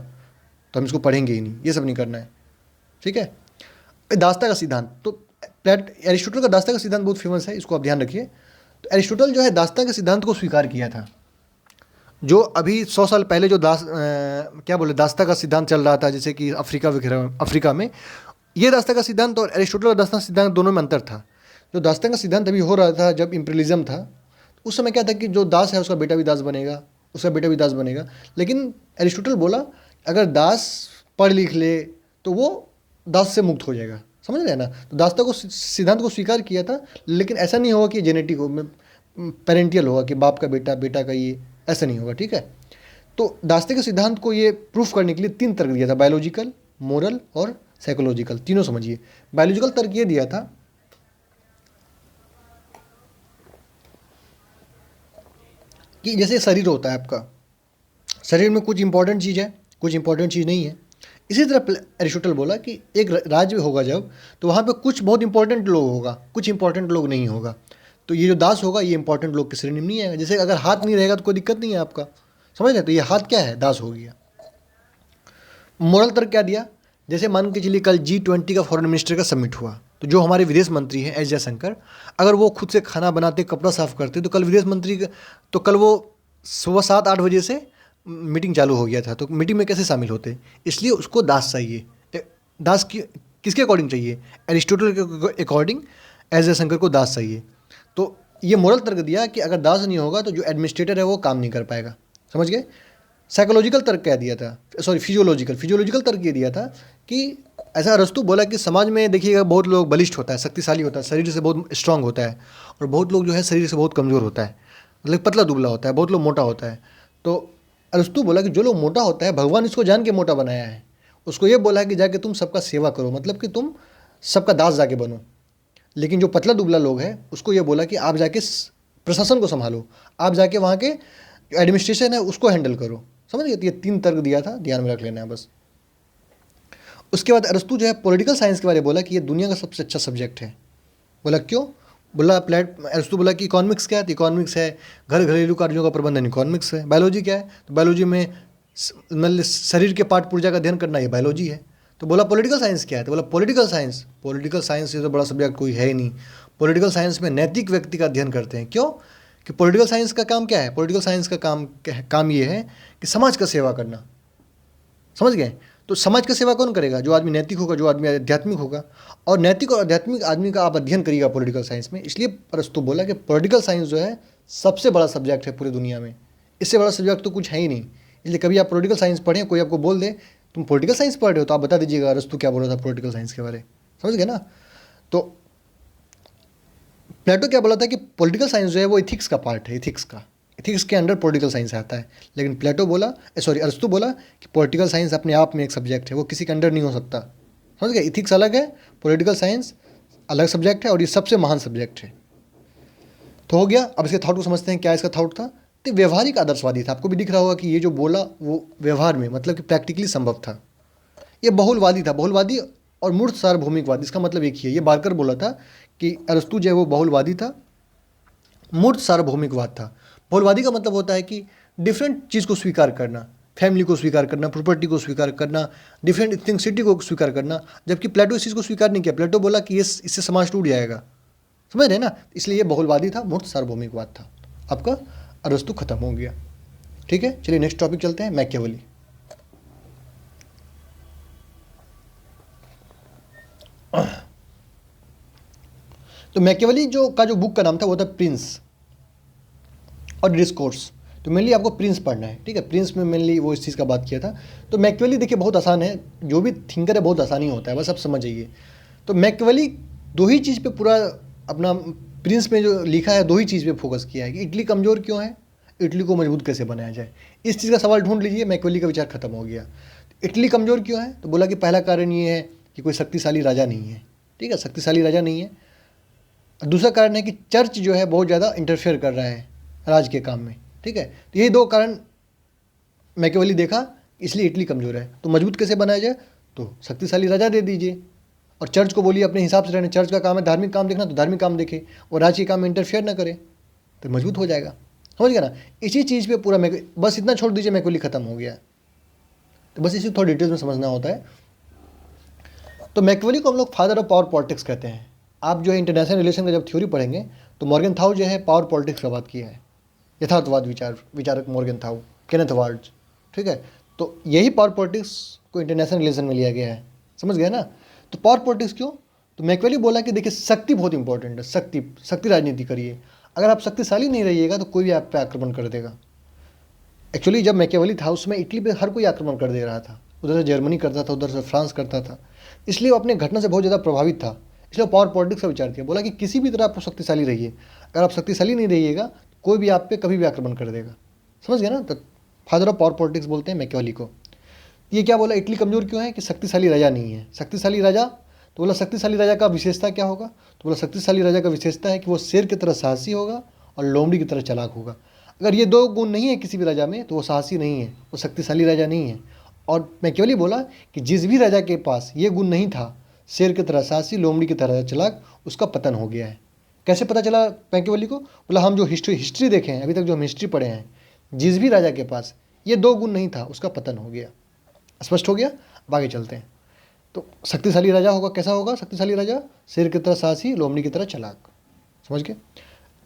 तो हम इसको पढ़ेंगे ही नहीं, ये सब नहीं करना है। ठीक है। दास्ता का सिद्धांत, तो एरिस्टोटल का दास्ता का सिद्धांत बहुत फेमस है, इसको आप ध्यान रखिए। तो एरिस्टोटल जो है दास्ता के सिद्धांत को स्वीकार किया था। जो अभी 100 साल पहले जो दास्ता का सिद्धांत चल रहा था, जैसे कि अफ्रीका में, ये दास्ता का सिद्धांत और एरिस्टोटल का दास्ता सिद्धांत दोनों में अंतर था। जो दास्ता का सिद्धांत अभी हो रहा था जब इम्पीरियलिज्म था, उस समय क्या था कि जो दास है उसका बेटा भी दास बनेगा, उसका बेटा भी दास बनेगा। लेकिन एरिस्टोटल बोला अगर दास पढ़ लिख ले तो वो दास से मुक्त हो जाएगा। समझ रहे हैं ना? तो दास्ता को सिद्धांत को स्वीकार किया था, लेकिन ऐसा नहीं होगा कि जेनेटिक हो, पेरेंटियल होगा कि बाप का बेटा, बेटा का ये, ऐसा नहीं होगा। ठीक है। तो दास्ते के सिद्धांत को ये प्रूफ करने के लिए 3 तर्क दिया था, बायोलॉजिकल, मोरल और साइकोलॉजिकल, तीनों समझिए। बायोलॉजिकल तर्क ये दिया था कि जैसे शरीर होता है आपका, शरीर में कुछ इंपॉर्टेंट चीज़ है, कुछ इंपॉर्टेंट चीज़ नहीं है। इसी तरह एरिस्टोटल बोला कि एक राज्य होगा जब, तो वहाँ पे कुछ बहुत इंपॉर्टेंट लोग होगा, कुछ इंपॉर्टेंट लोग नहीं होगा। तो ये जो दास होगा ये इंपॉर्टेंट लोग की श्रेणी में नहीं आएगा। जैसे अगर हाथ नहीं रहेगा तो कोई दिक्कत नहीं है आपका, समझ रहे? तो ये हाथ क्या है? दास हो गया। मोरल तर्क क्या दिया? जैसे मान के चलिए कल G20 का फॉरेन मिनिस्टर का समिट हुआ, तो जो हमारे विदेश मंत्री हैं एस जयशंकर, अगर वो खुद से खाना बनाते, कपड़ा साफ करते, तो कल विदेश मंत्री तो कल वो सुबह 7-8 बजे से मीटिंग चालू हो गया था, तो मीटिंग में कैसे शामिल होते? इसलिए उसको दास चाहिए। दास किसके अकॉर्डिंग चाहिए? एरिस्टोटल के अकॉर्डिंग एस जयशंकर को दास चाहिए। तो ये मोरल तर्क दिया कि अगर दास नहीं होगा तो जो एडमिनिस्ट्रेटर है वो काम नहीं कर पाएगा। समझ गए? साइकोलॉजिकल तर्क कह दिया था, सॉरी फिजियोलॉजिकल तर्क ये दिया था कि ऐसा अरस्तु बोला कि समाज में देखिएगा बहुत लोग बलिष्ठ होता है, शक्तिशाली होता है, शरीर से बहुत स्ट्रांग होता है, और बहुत लोग जो है शरीर से बहुत कमज़ोर होता है, मतलब पतला दुबला होता है, बहुत लोग मोटा होता है। तो अरस्तु बोला कि जो लोग मोटा होता है भगवान इसको जान के मोटा बनाया है, उसको ये बोला है कि जाके तुम सबका सेवा करो, मतलब कि तुम सबका दास जाके बनो। लेकिन जो पतला दुबला लोग हैं उसको ये बोला कि आप जाके प्रशासन को संभालो, आप जाके वहाँ के जो एडमिनिस्ट्रेशन है उसको हैंडल करो। समझ गए? तो ये 3 तर्क दिया था, ध्यान में रख लेना है बस। उसके बाद अरस्तु जो है पॉलिटिकल साइंस के बारे में बोला कि ये दुनिया का सबसे अच्छा सब्जेक्ट है। बोला क्यों? बोला अरस्तु बोला कि इकोनॉमिक्स क्या है? तो इकोनॉमिक्स है घर घरेलू कार्यों का प्रबंधन, इकोनॉमिक्स है। बायोलॉजी क्या है? तो बायोलॉजी में मतलब शरीर के पार्ट पुर्जा का अध्ययन करना, ये बायोलॉजी है। तो बोला पॉलिटिकल साइंस क्या है? तो बोला पॉलिटिकल साइंस से तो बड़ा सब्जेक्ट कोई है ही नहीं। पॉलिटिकल साइंस में नैतिक व्यक्ति का अध्ययन करते हैं। क्यों? कि पॉलिटिकल साइंस का काम क्या है? पॉलिटिकल साइंस का काम ये है कि समाज का सेवा करना। समझ गए? तो समाज का सेवा कौन करेगा? जो आदमी नैतिक होगा, जो आदमी आध्यात्मिक होगा। और नैतिक और आध्यात्मिक आदमी का आप अध्ययन करिएगा पॉलिटिकल साइंस में। इसलिए अरस्तु बोला कि पॉलिटिकल साइंस जो है सबसे बड़ा सब्जेक्ट है पूरी दुनिया में, इससे बड़ा सब्जेक्ट तो कुछ है ही नहीं। इसलिए कभी आप पॉलिटिकल साइंस पढ़ें, कोई आपको बोल दे तुम पॉलिटिकल साइंस पढ़ रहे हो, तो आप बता दीजिएगा अरस्तु क्या बोल रहा था पॉलिटिकल साइंस के बारे में। समझ गए ना? तो प्लेटो क्या बोला था कि पॉलिटिकल साइंस जो है वो इथिक्स का पार्ट है, इथिक्स के अंडर पॉलिटिकल साइंस आता है। लेकिन अरस्तु बोला कि पॉलिटिकल साइंस अपने आप में एक सब्जेक्ट है, वो किसी के अंडर नहीं हो सकता। समझ गए? इथिक्स अलग है, पॉलिटिकल साइंस अलग सब्जेक्ट है, और ये सबसे महान सब्जेक्ट है। तो हो गया। अब इसके थॉट को समझते हैं। क्या इसका थॉट था? तो व्यवहारिक आदर्शवादी था। आपको भी दिख रहा होगा कि ये जो बोला वो व्यवहार में, मतलब कि प्रैक्टिकली संभव था। ये बहुलवादी था, बहुलवादी और मूर्त सार्वभौमिकवाद, इसका मतलब एक ही है। ये बारकर बोला था कि अरस्तु जो है वो बहुलवादी था, मूर्त सार्वभौमिकवाद था। बहुलवादी का मतलब होता है कि डिफरेंट चीज़ को स्वीकार करना, फैमिली को स्वीकार करना, प्रॉपर्टी को स्वीकार करना, डिफरेंट इथेंसिटी को स्वीकार करना। जबकि प्लेटो इस चीज़ को स्वीकार नहीं किया। प्लेटो बोला कि ये इससे समाज टूट जाएगा। समझ रहे हैं ना? इसलिए ये बहुलवादी था, मूर्त सार्वभौमिकवाद था। आपका अरस्तु खत्म हो गया। ठीक है, चलिए नेक्स्ट टॉपिक चलते हैं, मैकियावेली। तो मैकियावेली जो बुक का नाम था वो था प्रिंस और डिस्कोर्स। तो मेनली आपको प्रिंस पढ़ना है। ठीक है, प्रिंस में मेनली वो इस चीज़ का बात किया था। तो मैकियावेली देखिए बहुत आसान है, जो भी थिंकर है बहुत आसानी होता है, बस आप समझ जाइए। तो मैकियावेली 2 ही चीज़ पे पूरा अपना प्रिंस में जो लिखा है 2 ही चीज़ पे फोकस किया है कि इटली कमज़ोर क्यों है, इटली को मजबूत कैसे बनाया जाए। इस चीज़ का सवाल ढूंढ लीजिए, मैकियावेली का विचार खत्म हो गया। इटली कमज़ोर क्यों है? तो बोला कि पहला कारण ये है कि कोई शक्तिशाली राजा नहीं है। ठीक है, शक्तिशाली राजा नहीं है। दूसरा कारण है कि चर्च जो है बहुत ज़्यादा इंटरफेयर कर रहा है राज के काम में। ठीक है, तो यही 2 कारण मैकियावेली देखा, इसलिए इटली कमज़ोर है। तो मजबूत कैसे बनाया जाए? तो शक्तिशाली राजा दे दीजिए, और चर्च को बोलिए अपने हिसाब से रहने। चर्च का काम है धार्मिक काम देखना, तो धार्मिक काम देखे, और राज के काम में इंटरफेयर ना करे, तो मजबूत हो जाएगा। समझ गया ना? इसी चीज़ पे पूरा बस इतना छोड़ दीजिए, मैकियावेली खत्म हो गया। तो बस इसी थोड़ा डिटेल्स में समझना होता है। तो मैकियावेली को हम लोग फादर ऑफ पावर पॉलिटिक्स कहते हैं। आप जो है इंटरनेशनल रिलेशन का जब थ्योरी पढ़ेंगे तो मॉर्गनथाउ जो है पावर पॉलिटिक्स का बात किया है। यथार्थवाद विचारक मॉर्गनथाउ, केनेथ वार्ड्स। ठीक है, तो यही पावर पॉलिटिक्स को इंटरनेशनल रिलेशन में लिया गया है। समझ गए ना? तो पावर पॉलिटिक्स क्यों? तो मैकियावेली बोला कि देखिए शक्ति बहुत इंपॉर्टेंट है, शक्ति राजनीति करिए। अगर आप शक्तिशाली नहीं रहिएगा तो कोई भी आप पे आक्रमण कर देगा। एक्चुअली जब मैकियावेली था उसमें इटली पे हर कोई आक्रमण कर दे रहा था, उधर से जर्मनी करता था, उधर से फ्रांस करता था, इसलिए वो अपने घटना से बहुत ज़्यादा प्रभावित था। इसलिए पावर पॉलिटिक्स का विचार किया। बोला कि किसी भी तरह आप शक्तिशाली रहिए, अगर आप शक्तिशाली नहीं रहिएगा कोई भी आप पे कभी भी आक्रमण कर देगा। समझ गया ना? तो फादर ऑफ पावर पॉलिटिक्स बोलते हैं मैकियावेली को। ये क्या बोला? इटली कमज़ोर क्यों है? कि शक्तिशाली राजा नहीं है। शक्तिशाली राजा, तो बोला शक्तिशाली राजा का विशेषता क्या होगा? तो बोला शक्तिशाली राजा का विशेषता है कि वो शेर की तरह साहसी होगा और लोमड़ी की तरह चालाक होगा। अगर ये 2 गुण नहीं है किसी भी राजा में तो वो साहसी नहीं है, वो शक्तिशाली राजा नहीं है। और मैकियावेली बोला कि जिस भी राजा के पास ये गुण नहीं था, शेर की तरह साहसी, लोमड़ी की तरह चालाक, उसका पतन हो गया है। कैसे पता चला मैकियावेली को? बोला हम जो हिस्ट्री देखे हैं, अभी तक जो हम हिस्ट्री पढ़े हैं, जिस भी राजा के पास ये 2 गुण नहीं था उसका पतन हो गया। स्पष्ट हो गया? अब आगे चलते हैं। तो शक्तिशाली राजा होगा, कैसा होगा शक्तिशाली राजा? शेर की तरह साहसी, लोमड़ी की तरह चालाक। समझ गए?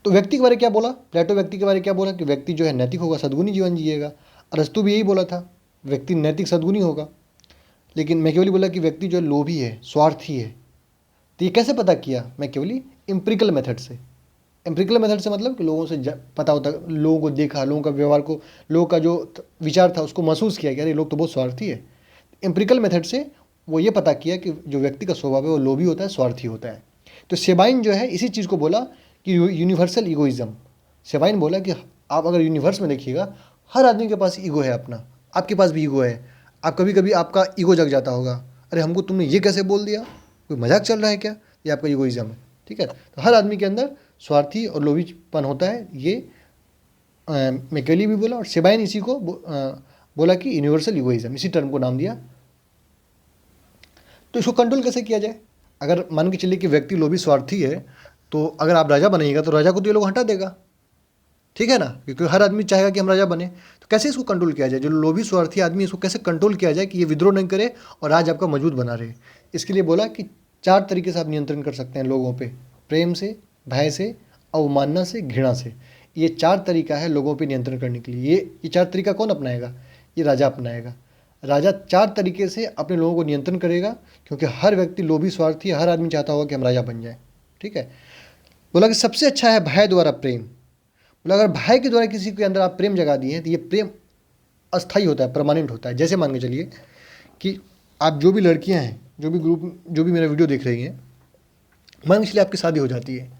तो व्यक्ति के बारे क्या बोला? प्लेटो व्यक्ति के बारे क्या बोला? कि व्यक्ति जो है नैतिक होगा, सद्गुणी जीवन जिएगा। अरस्तु भी यही बोला था, व्यक्ति नैतिक सद्गुणी होगा। लेकिन मैकियावेली बोला कि व्यक्ति जो है लोभी है, स्वार्थी है। तो ये कैसे पता किया मैकियावेली? एम्पिरिकल मेथड से। एम्पिरिकल मेथड से मतलब कि लोगों से पता होता, लोगों को देखा, लोगों का व्यवहार को, लोगों का जो विचार था उसको महसूस किया कि अरे लोग तो बहुत स्वार्थी है। एम्पिरिकल मेथड से वो ये पता किया कि जो व्यक्ति का स्वभाव है वो लोभी होता है, स्वार्थी होता है। तो सेबाइन जो है इसी चीज़ को बोला कि यूनिवर्सल ईगोइज्म। सेबाइन बोला कि आप अगर यूनिवर्स में देखिएगा, हर आदमी के पास ईगो है अपना, आपके पास भी ईगो है। आप कभी कभी आपका ईगो जग जाता होगा, अरे हमको तुमने ये कैसे बोल दिया, कोई मजाक चल रहा है क्या, ये आपका ईगोइज्म है। ठीक है, तो हर आदमी के अंदर स्वार्थी और लोभीपन होता है, ये मैकेली भी बोला और सेबाइन इसी को बोला कि यूनिवर्सल ईगोइज्म, इसी टर्म को नाम दिया। तो इसको कंट्रोल कैसे किया जाए? अगर मान के चलिए कि व्यक्ति लोभी स्वार्थी है, तो अगर आप राजा बनेगा तो राजा को तो ये लोग हटा देगा, ठीक है ना, क्योंकि हर आदमी चाहेगा कि हम राजा बने। तो कैसे इसको कंट्रोल किया जाए, जो लोभी स्वार्थी आदमी, इसको कैसे कंट्रोल किया जाए कि ये विद्रोह नहीं करे और राज आपका मजबूत बना रहे? इसके लिए बोला कि 4 तरीके से आप नियंत्रण कर सकते हैं लोगों पे, प्रेम से, भय से, अवमानना से, घृणा से। ये 4 तरीका है लोगों पे नियंत्रण करने के लिए। ये 4 तरीका कौन अपनाएगा? ये राजा अपनाएगा। राजा 4 तरीके से अपने लोगों को नियंत्रण करेगा, क्योंकि हर व्यक्ति लोभी स्वार्थी है, हर आदमी चाहता होगा कि हम राजा बन जाए। ठीक है, बोला कि सबसे अच्छा है भय द्वारा प्रेम। बोला अगर भय के द्वारा किसी के अंदर आप प्रेम जगा दिए हैं तो ये प्रेम अस्थायी होता है, परमानेंट होता है। जैसे मान के चलिए कि आप जो भी लड़कियां हैं, जो भी ग्रुप, जो भी मेरा वीडियो देख रही हैं, मान के चलिए आपकी शादी हो जाती है,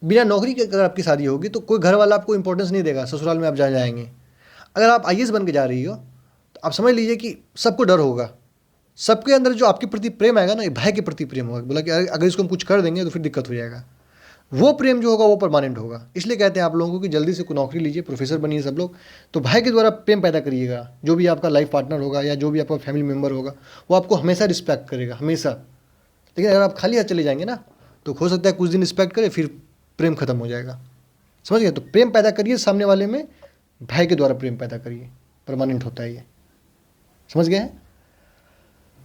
बिना नौकरी के अगर आपकी शादी होगी तो कोई घर वाला आपको इंपॉर्टेंस नहीं देगा, ससुराल में आप जहाँ जाएंगे। अगर आप आईएएस बन के जा रही हो तो आप समझ लीजिए कि सबको डर होगा, सबके अंदर जो आपके प्रति प्रेम आएगा ना, ये भय के प्रति प्रेम होगा। बोला कि अगर इसको हम कुछ कर देंगे तो फिर दिक्कत हो जाएगा। वो प्रेम जो होगा वो परमानेंट होगा। इसलिए कहते हैं आप लोगों को कि जल्दी से कोई नौकरी लीजिए, प्रोफेसर बनिए सब लोग। तो भय के द्वारा प्रेम पैदा करिएगा। जो भी आपका लाइफ पार्टनर होगा या जो भी आपका फैमिली मेम्बर होगा, वो आपको हमेशा रिस्पेक्ट करेगा, हमेशा। लेकिन अगर आप खाली हाथ चले जाएंगे ना, तो हो सकता है कुछ दिन रिस्पेक्ट करे, फिर प्रेम खत्म हो जाएगा। समझ गए? तो प्रेम पैदा करिए सामने वाले में, भय के द्वारा प्रेम पैदा करिए, परमानेंट होता है ये। समझ गए हैं?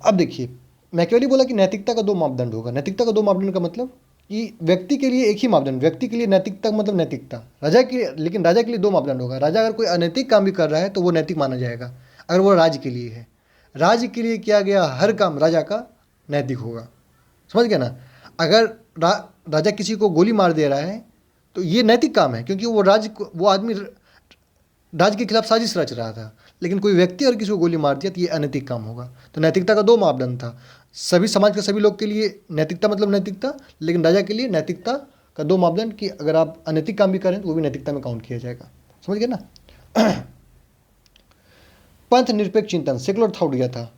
अब देखिए, मैकियावेली बोला कि नैतिकता का 2 मापदंड होगा। नैतिकता का 2 मापदंड का मतलब कि व्यक्ति के लिए एक ही मापदंड, व्यक्ति के लिए नैतिकता मतलब नैतिकता, राजा के, लेकिन राजा के लिए 2 मापदंड होगा। राजा अगर कोई अनैतिक काम भी कर रहा है तो वो नैतिक माना जाएगा, अगर वो राज्य के लिए है। राज्य के लिए किया गया हर काम राजा का नैतिक होगा। समझ गया ना? अगर राजा किसी को गोली मार दे रहा है तो ये नैतिक काम है, क्योंकि वो आदमी राज्य के खिलाफ साजिश रच रहा था। लेकिन कोई व्यक्ति और किसी को गोली मार दिया तो ये अनैतिक काम होगा। तो नैतिकता का 2 मापदंड था। सभी समाज के सभी लोग के लिए नैतिकता मतलब नैतिकता, लेकिन राजा के लिए नैतिकता का 2 मापदंड कि अगर आप अनैतिक काम भी करें तो वो भी नैतिकता में काउंट किया जाएगा। समझ गए ना? पंथ निरपेक्ष चिंतन, सेकुलर थॉट दिया था।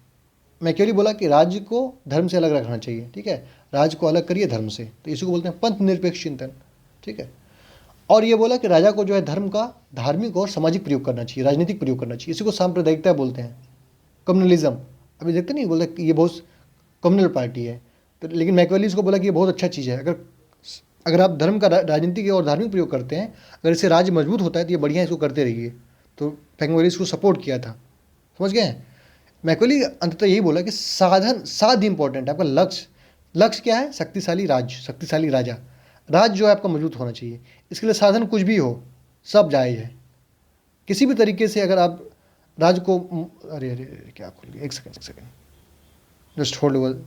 मैकियावेली बोला कि राज्य को धर्म से अलग रखना चाहिए। ठीक है, राज्य को अलग करिए धर्म से, तो इसी को बोलते हैं पंथ निरपेक्ष चिंतन। ठीक है, और ये बोला कि राजा को जो है धर्म का धार्मिक और सामाजिक प्रयोग करना चाहिए, राजनीतिक प्रयोग करना चाहिए। इसी को सांप्रदायिकता बोलते हैं, कम्युनलिज्म। अभी देखते नहीं, बोलते कि ये बहुत कम्युनल पार्टी है। तो लेकिन मैकियावेली इसको बोला कि ये बहुत अच्छा चीज़ है। अगर आप धर्म का राजनीतिक और धार्मिक प्रयोग करते हैं, अगर इससे राज्य मजबूत होता है तो ये बढ़िया, इसको करते रहिए। तो मैकियावेली इसको सपोर्ट किया था। समझ गए हैं? मैकियावेली अंततः यही बोला कि साध इंपॉर्टेंट है, आपका लक्ष्य। लक्ष्य क्या है? शक्तिशाली राज्य, शक्तिशाली राजा। राज्य जो है आपका मजबूत होना चाहिए। इसके लिए साधन कुछ भी हो, सब जायज़ है। किसी भी तरीके से अगर आप राज्य को, अरे अरे अरे क्या खुल गया, एक second, just hold over.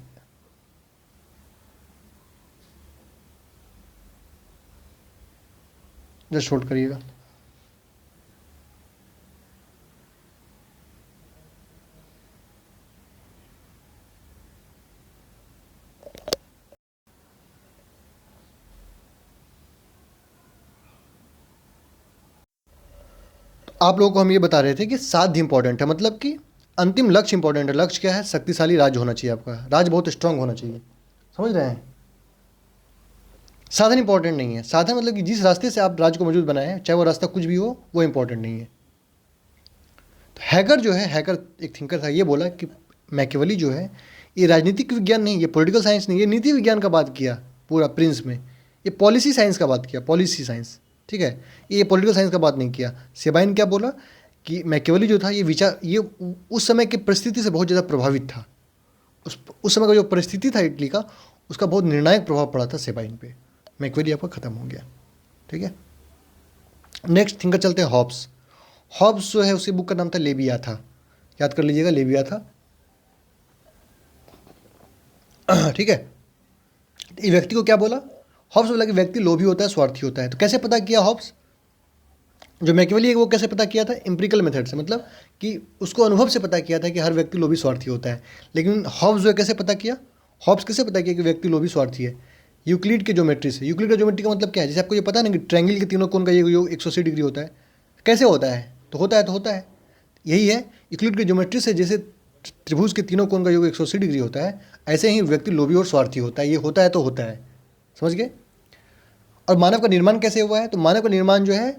Just hold करिएगा। आप लोगों को हम ये बता रहे थे कि साध्य इंपॉर्टेंट है, मतलब कि अंतिम लक्ष्य इंपॉर्टेंट है। लक्ष्य क्या है? शक्तिशाली राज्य होना चाहिए आपका, राज्य बहुत स्ट्रांग होना चाहिए। समझ रहे हैं? साधन इंपॉर्टेंट नहीं है। साधन मतलब कि जिस रास्ते से आप राज्य को मजबूत बनाएं, चाहे वो रास्ता कुछ भी हो, वो इंपॉर्टेंट नहीं है। तो हैकर जो है, हैकर एक थिंकर था, ये बोला कि मैकियावेली जो है ये राजनीतिक विज्ञान नहीं, ये पॉलिटिकल साइंस नहीं, ये नीति विज्ञान का बात किया पूरा प्रिंस में। ये पॉलिसी साइंस का बात किया, पॉलिसी साइंस। ठीक है, ये पॉलिटिकल साइंस का बात नहीं किया। सेबाइन क्या बोला कि मैकियावेली जो था ये विचार, ये उस समय की परिस्थिति से बहुत ज़्यादा प्रभावित था। उस समय का जो परिस्थिति था इटली का, उसका बहुत निर्णायक प्रभाव पड़ा था सेबाइन पे। मैकियावेली आपका ख़त्म हो गया। ठीक है, नेक्स्ट थिंकर चलते हैं हॉब्स। हॉब्स जो है उसकी बुक का नाम था लेवियाथा, याद कर लीजिएगा, लेवियाथा। ठीक है, ये व्यक्ति को क्या बोला? हॉब्स बोला कि व्यक्ति लोभी होता है, स्वार्थी होता है। तो कैसे पता किया हॉब्स? जो मैकियावेली है वो कैसे पता किया था? एम्पिरिकल मेथड से, मतलब कि उसको अनुभव से पता किया था कि हर व्यक्ति लोभी स्वार्थी होता है। लेकिन हॉब्स जो है कैसे पता किया? हॉब्स कैसे पता किया कि व्यक्ति लोभी स्वार्थी है? यूक्लिड के ज्योमेट्री से। यूक्लिड का ज्योमेट्री का मतलब क्या है? जैसे आपको ये पता है ना कि ट्रायंगल के तीनों कोण का ये योग 180 डिग्री होता है। कैसे होता है? तो होता है। यही है यूक्लिड की ज्योमेट्री से। जैसे त्रिभुज के तीनों कोण का योग 180 डिग्री होता है, ऐसे ही व्यक्ति लोभी और स्वार्थी होता है। ये होता है तो होता है, समझ गए? और मानव का निर्माण कैसे हुआ है? तो मानव का निर्माण जो है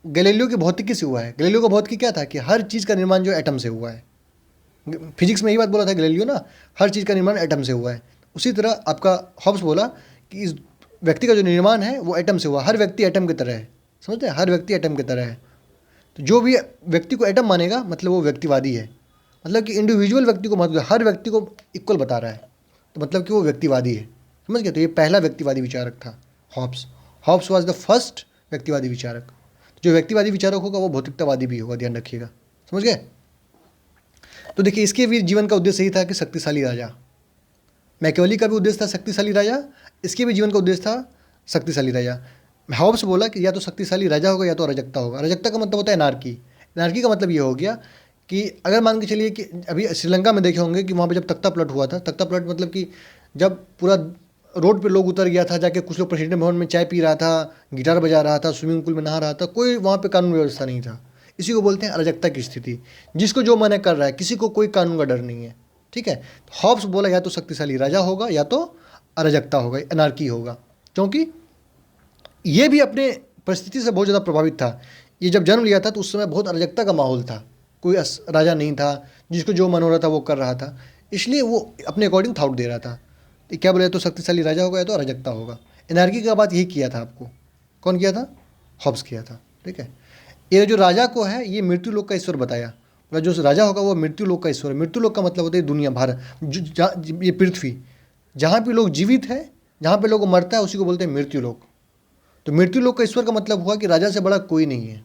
गैलीलियो की भौतिकी से हुआ है। गैलीलियो का भौतिकी क्या था कि हर चीज़ का निर्माण जो एटम से हुआ है। फिजिक्स में यही बात बोला था गैलीलियो ना, हर चीज़ का निर्माण एटम से हुआ है। उसी तरह आपका हॉब्स बोला कि इस व्यक्ति का जो निर्माण है वो एटम से हुआ। हर व्यक्ति एटम की तरह है, समझते हैं? हर व्यक्ति एटम की तरह है। तो जो भी व्यक्ति को एटम मानेगा मतलब वो व्यक्तिवादी है। मतलब कि इंडिविजुअल व्यक्ति को महत्व, हर व्यक्ति को इक्वल बता रहा है, तो मतलब कि वो व्यक्तिवादी है, समझ गए? तो ये पहला व्यक्तिवादी विचारक था Hobbes. Hobbes was the first व्यक्तिवादी विचारक। जो व्यक्तिवादी विचारक होगा वो भौतिकतावादी भी होगा, ध्यान रखिएगा, समझ गए? तो देखिए, इसके भी जीवन का उद्देश्य यही था कि शक्तिशाली राजा। मैकियावेली का भी उद्देश्य था शक्तिशाली राजा, इसके भी जीवन का उद्देश्य था शक्तिशाली राजा। हॉब्स बोला कि या तो शक्तिशाली राजा होगा या तो अराजकता होगा। अराजकता का मतलब होता है एनार्की। एनार्की का मतलब ये हो गया कि अगर मान के चलिए कि अभी श्रीलंका में देखे होंगे कि वहाँ पे जब तख्ता पलट हुआ था, तख्ता पलट मतलब कि जब पूरा रोड पे लोग उतर गया था, जाके कुछ लोग प्रेसिडेंट भवन में चाय पी रहा था, गिटार बजा रहा था, स्विमिंग पूल में नहा रहा था, कोई वहाँ पे कानून व्यवस्था नहीं था। इसी को बोलते हैं अराजकता की स्थिति। जिसको जो मन कर रहा है, किसी को कोई कानून का डर नहीं है, ठीक है? हॉब्स बोला या तो शक्तिशाली राजा होगा या तो अराजकता होगा, एनार्की होगा। क्योंकि ये भी अपने परिस्थिति से बहुत ज़्यादा प्रभावित था। ये जब जन्म लिया था तो उस समय बहुत अराजकता का माहौल था, कोई राजा नहीं था, जिसको जो मन हो रहा था वो कर रहा था, इसलिए वो अपने अकॉर्डिंग थाउट दे रहा था। तो क्या बोले, तो शक्तिशाली राजा होगा या तो अराजकता होगा। एनार्की का बात यही किया था आपको। कौन किया था? हॉब्स किया था, ठीक है? ये जो राजा को है ये मृत्यु लोक का ईश्वर बताया। मतलब जो राजा होगा वो मृत्यु लोक का ईश्वर है। मृत्यु लोक का मतलब होता है दुनिया, भारत, ये पृथ्वी, जहाँ पे लोग जीवित है, जहाँ पे लोग मरता है, उसी को बोलते हैं मृत्यु लोक। तो मृत्यु लोक का ईश्वर का मतलब हुआ कि राजा से बड़ा कोई नहीं है।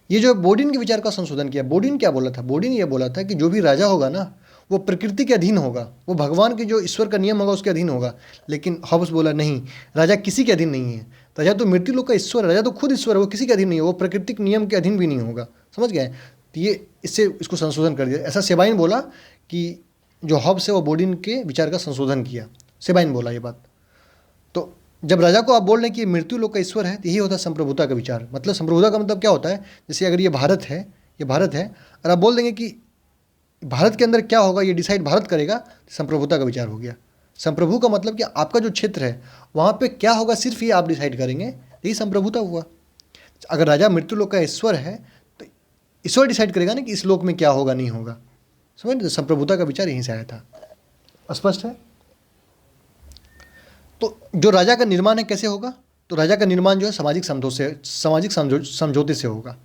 ये जो बोडिन के विचार का संशोधन किया। बोडिन क्या बोला था? बोडिन ये बोला था कि जो भी राजा होगा ना वो प्रकृति के अधीन होगा, वो भगवान के जो ईश्वर का नियम होगा उसके अधीन होगा। लेकिन हॉब्स बोला नहीं, राजा किसी के अधीन नहीं है। राजा तो मृत्यु लोक का ईश्वर है, राजा तो खुद ईश्वर है, वो किसी के अधीन नहीं है, वो प्राकृतिक नियम के अधीन भी नहीं होगा, समझ गए? तो ये इससे इसको संशोधन कर दिया। ऐसा सेबाइन बोला कि जो हॉब्स है वो बोडिन के विचार का संशोधन किया। सेबाइन बोला ये बात। तो जब राजा को आप बोल रहे हैं कि मृत्यु लोक का ईश्वर है, तो यही होता है संप्रभुता का विचार। मतलब संप्रभुता का मतलब क्या होता है? जैसे अगर ये भारत है, और आप बोल देंगे कि भारत के अंदर क्या होगा ये डिसाइड भारत करेगा, तो संप्रभुता का विचार हो गया। संप्रभु का मतलब कि आपका जो क्षेत्र है वहाँ पे क्या होगा सिर्फ ये आप डिसाइड करेंगे, यही संप्रभुता हुआ। अगर राजा मृत्यु लोक का ईश्वर है तो ईश्वर डिसाइड करेगा ना कि इस लोक में क्या होगा नहीं होगा, समझ? तो संप्रभुता का विचार यहीं से आया था। स्पष्ट है? तो जो राजा का निर्माण है कैसे होगा? तो राजा का निर्माण जो है सामाजिक समझौते से होगा।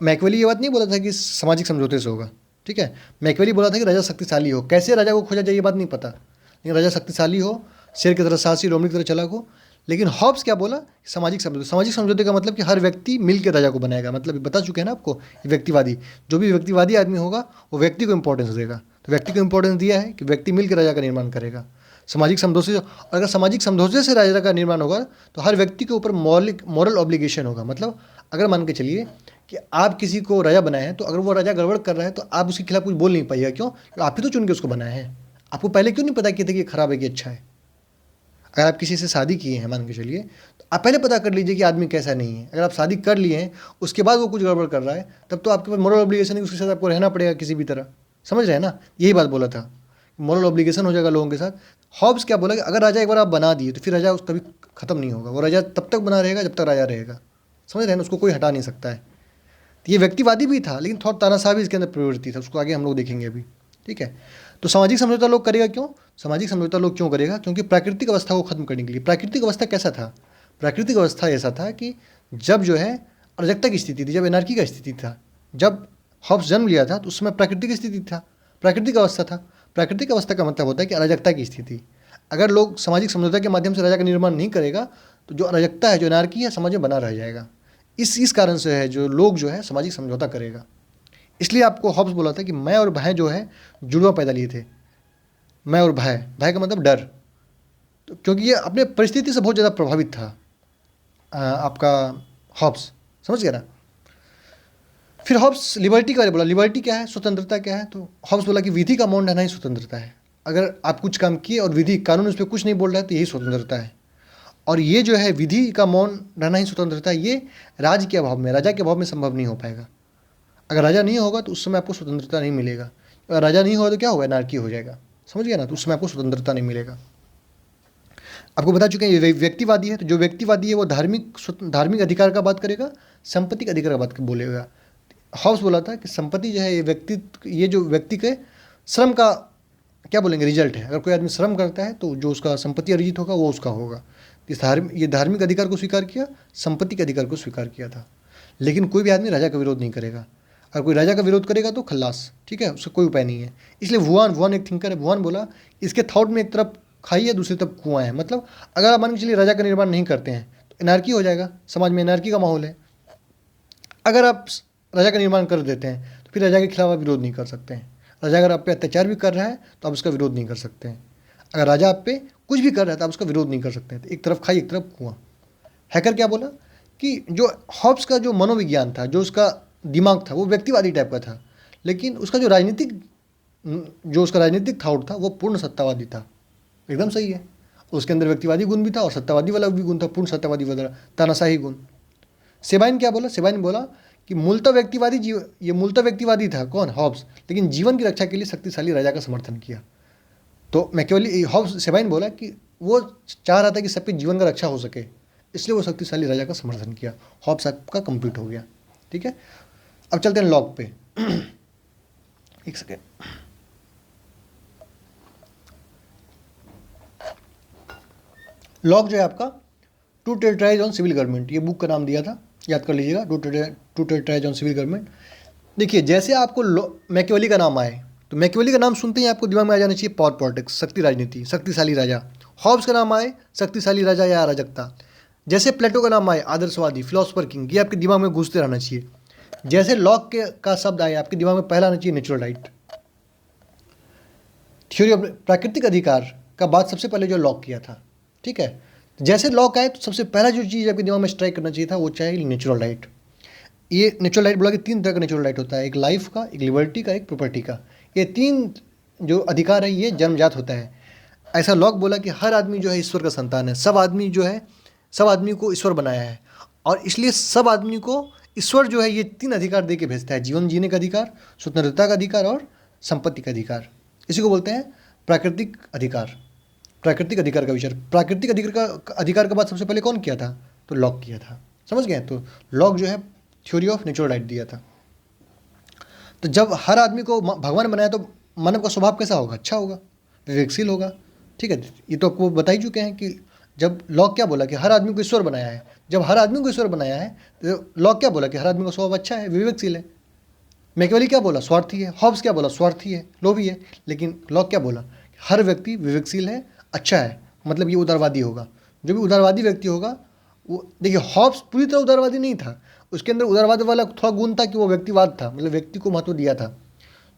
मैकियावेली ये बात नहीं बोला था कि सामाजिक समझौते से होगा, ठीक है? मैकियावेली बोला था कि राजा शक्तिशाली हो। कैसे राजा को खोजा जाए ये बात नहीं पता, लेकिन राजा शक्तिशाली हो, शेर की तरह साहसी, लोमड़ी की तरह चालाक हो। लेकिन हॉब्स क्या बोला? सामाजिक समझौते। सामाजिक समझौते का मतलब कि हर व्यक्ति मिल के राजा को बनाएगा। मतलब बता चुके हैं ना आपको, व्यक्तिवादी, जो भी व्यक्तिवादी आदमी होगा वो व्यक्ति को इंपॉर्टेंस देगा। तो व्यक्ति को इंपॉर्टेंस दिया है कि व्यक्ति मिल के राजा का निर्माण करेगा सामाजिक समझौते से। अगर सामाजिक समझौते से राजा का निर्माण होगा तो हर व्यक्ति के ऊपर मॉरल ऑब्लिगेशन होगा। मतलब अगर मान के चलिए कि आप किसी को राजा बनाए हैं, तो अगर वो राजा गड़बड़ कर रहा है तो आप उसके खिलाफ कुछ बोल नहीं पाइएगा। क्यों? आप ही तो चुन के उसको बनाए हैं। आपको पहले क्यों नहीं पता किया था कि ये खराब है कि अच्छा है? अगर आप किसी से शादी किए हैं मान के चलिए, तो आप पहले पता कर लीजिए कि आदमी कैसा नहीं है। अगर आप शादी कर लिए हैं उसके बाद वो कुछ गड़बड़ कर रहा है, तब तो आपके पास मॉरल ऑब्लिगेशन है, उसके साथ आपको रहना पड़ेगा किसी भी तरह, समझ रहे हैं ना? यही बात बोला था, मॉरल ऑब्लिगेशन हो जाएगा लोगों के साथ। हॉब्स क्या बोला कि अगर राजा एक बार आप बना दिए तो फिर राजा कभी खत्म नहीं होगा। वो राजा तब तक बना रहेगा जब तक राजा रहेगा, समझ रहे हैं ना? उसको कोई हटा नहीं सकता है। तो ये व्यक्तिवादी भी था, लेकिन थोड़ा तानाशाह भी इसके अंदर प्रवृत्ति था। उसको आगे हम लोग देखेंगे अभी, ठीक है? तो सामाजिक समझौता लोग करेगा क्यों? सामाजिक समझौता लोग क्यों करेगा? क्योंकि प्राकृतिक अवस्था को खत्म करने के लिए। प्राकृतिक अवस्था कैसा था? प्राकृतिक अवस्था ऐसा था कि जब जो है अराजकता की स्थिति थी, जब एनार्की का स्थिति था, जब हॉब्स जन्म लिया था तो उस समय प्राकृतिक स्थिति था, प्राकृतिक अवस्था था। प्राकृतिक अवस्था का मतलब होता है कि अराजकता की स्थिति। अगर लोग सामाजिक समझौता के माध्यम से राजा का निर्माण नहीं करेगा तो जो अराजकता है, जो एनार्की है, समाज में बना रह जाएगा। इस कारण से है जो लोग जो है सामाजिक समझौता करेगा। इसलिए आपको हॉब्स बोला था कि मैं और भय जो है जुड़वा पैदा लिए थे। मैं और भय, भय का मतलब डर, तो क्योंकि ये अपने परिस्थिति से बहुत ज़्यादा प्रभावित था आपका हॉब्स, समझ गया ना। फिर हॉब्स लिबर्टी के बारे में बोला। लिबर्टी क्या है, स्वतंत्रता क्या है। तो हॉब्स बोला कि विधि का मौन रहना ही स्वतंत्रता है। अगर आप कुछ काम किए और विधि कानून उस पर कुछ नहीं बोल रहा है तो यही स्वतंत्रता है। और ये जो है विधि का मौन रहना ही स्वतंत्रता, ये राज के अभाव में, राजा के अभाव में संभव नहीं हो पाएगा। अगर राजा नहीं होगा तो उस समय आपको स्वतंत्रता नहीं मिलेगा। अगर राजा नहीं होगा तो क्या होगा, एनार्की हो जाएगा, समझ गया ना। तो उस समय आपको स्वतंत्रता नहीं मिलेगा। आपको बता चुके हैं ये व्यक्तिवादी है। तो जो व्यक्तिवादी है वो धार्मिक अधिकार का बात करेगा, संपत्तिक अधिकार का बात बोलेगा। हॉब्स बोला था कि संपत्ति जो है ये जो व्यक्ति के श्रम का क्या बोलेंगे, रिजल्ट है। अगर कोई आदमी श्रम करता है तो जो उसका संपत्ति अर्जित होगा वो उसका होगा। ये धार्मिक अधिकार को स्वीकार किया, संपत्ति के अधिकार को स्वीकार किया था। लेकिन कोई भी आदमी राजा का विरोध नहीं करेगा। अगर कोई राजा का विरोध करेगा तो खल्लास, ठीक है, उसका कोई उपाय नहीं है। इसलिए वुआन एक थिंकर है, वुआन बोला इसके थॉट में एक तरफ खाई है, दूसरी तरफ कुआं है। मतलब अगर आप मान के चलिए राजा का निर्माण नहीं करते हैं तो एनार्की हो जाएगा, समाज में एनार्की का माहौल है। अगर आप राजा का निर्माण कर देते हैं तो फिर राजा के खिलाफ आप विरोध नहीं कर सकते हैं। राजा अगर आप पे अत्याचार भी कर रहा है तो आप उसका विरोध नहीं कर सकते हैं। अगर राजा आप पे कुछ भी कर रहा है तो आप उसका विरोध नहीं कर सकते हैं। तो एक तरफ खाई, एक तरफ कुआं। हैकर क्या बोला कि जो हॉब्स का जो मनोविज्ञान था, जो उसका दिमाग था, वो व्यक्तिवादी टाइप का था। लेकिन उसका जो राजनीतिक थाउट था वो पूर्ण सत्तावादी था। एकदम सही है। उसके अंदर व्यक्तिवादी गुण भी था और सत्तावादी वाला भी गुण था, पूर्ण सत्तावादी वाला तानाशाही गुण। सेबाइन क्या बोला, सेबाइन बोला कि मूलतः व्यक्तिवादी था कौन, हॉब्स, लेकिन जीवन की रक्षा के लिए शक्तिशाली राजा का समर्थन किया। तो मैकियावेली, हॉब्स, सेबाइन बोला कि वो चाह रहा था कि सबके जीवन का रक्षा हो सके, इसलिए वो शक्तिशाली राजा का समर्थन किया। हॉब्स आपका कंप्लीट हो गया, ठीक है। अब चलते हैं लॉक पे। एक सेकेंड। लॉक जो है आपका two treatises on civil government, ये बुक का नाम दिया था, याद कर लीजिएगा, two treatises on civil government. देखिए जैसे आपको मैकियावेली का नाम आए तो मैकियावेली का नाम सुनते ही आपको दिमाग में आ जाना चाहिए पावर पॉलिटिक्स, शक्ति राजनीति, शक्तिशाली राजा। हॉब्स का नाम आए शक्तिशाली राजा या अराजकता। जैसे प्लेटो का नाम आए आदर्शवादी, फिलोसफर किंग, ये आपके दिमाग में घुसते रहना चाहिए। जैसे लॉक का शब्द आए आपके दिमाग में पहला आना चाहिए नेचुरल राइट। थ्योरी ऑफ प्राकृतिक अधिकार का बात सबसे पहले जो लॉक किया था, ठीक है। जैसे लॉक आए तो सबसे पहला जो चीज़ आपके दिमाग में स्ट्राइक करना चाहिए था वो चाहिए नेचुरल राइट। ये नेचुरल राइट बोला कि 3 तरह का नेचुरल राइट होता है, एक लाइफ का, एक लिबर्टी का, एक प्रॉपर्टी का। ये 3 जो अधिकार है ये जन्मजात होता है। ऐसा लॉक बोला कि हर आदमी जो है ईश्वर का संतान है। सब आदमी को ईश्वर बनाया है और इसलिए सब आदमी को ईश्वर जो है ये 3 अधिकार दे के भेजता है, जीवन जीने का अधिकार, स्वतंत्रता का अधिकार और संपत्ति का अधिकार। इसी को बोलते हैं प्राकृतिक अधिकार। प्राकृतिक अधिकार का विचार, प्राकृतिक अधिकार का बात सबसे पहले कौन किया था, तो लॉक किया था, समझ गए। तो लॉक जो है थ्योरी ऑफ नेचुरल राइट दिया था। तो जब हर आदमी को भगवान बनाया तो मानव का स्वभाव कैसा होगा, अच्छा होगा, विवेकशील होगा, ठीक है। ये तो आपको बता ही चुके हैं कि जब लॉक क्या बोला कि हर आदमी को ईश्वर बनाया है, जब हर आदमी को ईश्वर बनाया है तो लॉक क्या बोला कि हर आदमी का स्वभाव अच्छा है, विवेकशील है। मैकियावेली क्या बोला, स्वार्थी है। हॉब्स क्या बोला, स्वार्थी है, लोभी है। लेकिन लॉक क्या बोला, हर व्यक्ति विवेकशील है, अच्छा है, मतलब ये उदारवादी होगा। जो भी उदारवादी व्यक्ति होगा वो, देखिए हॉब्स पूरी तरह उदारवादी नहीं था, उसके अंदर उदारवाद वाला थोड़ा गुण था कि वो व्यक्तिवाद था, मतलब व्यक्ति को महत्व दिया था।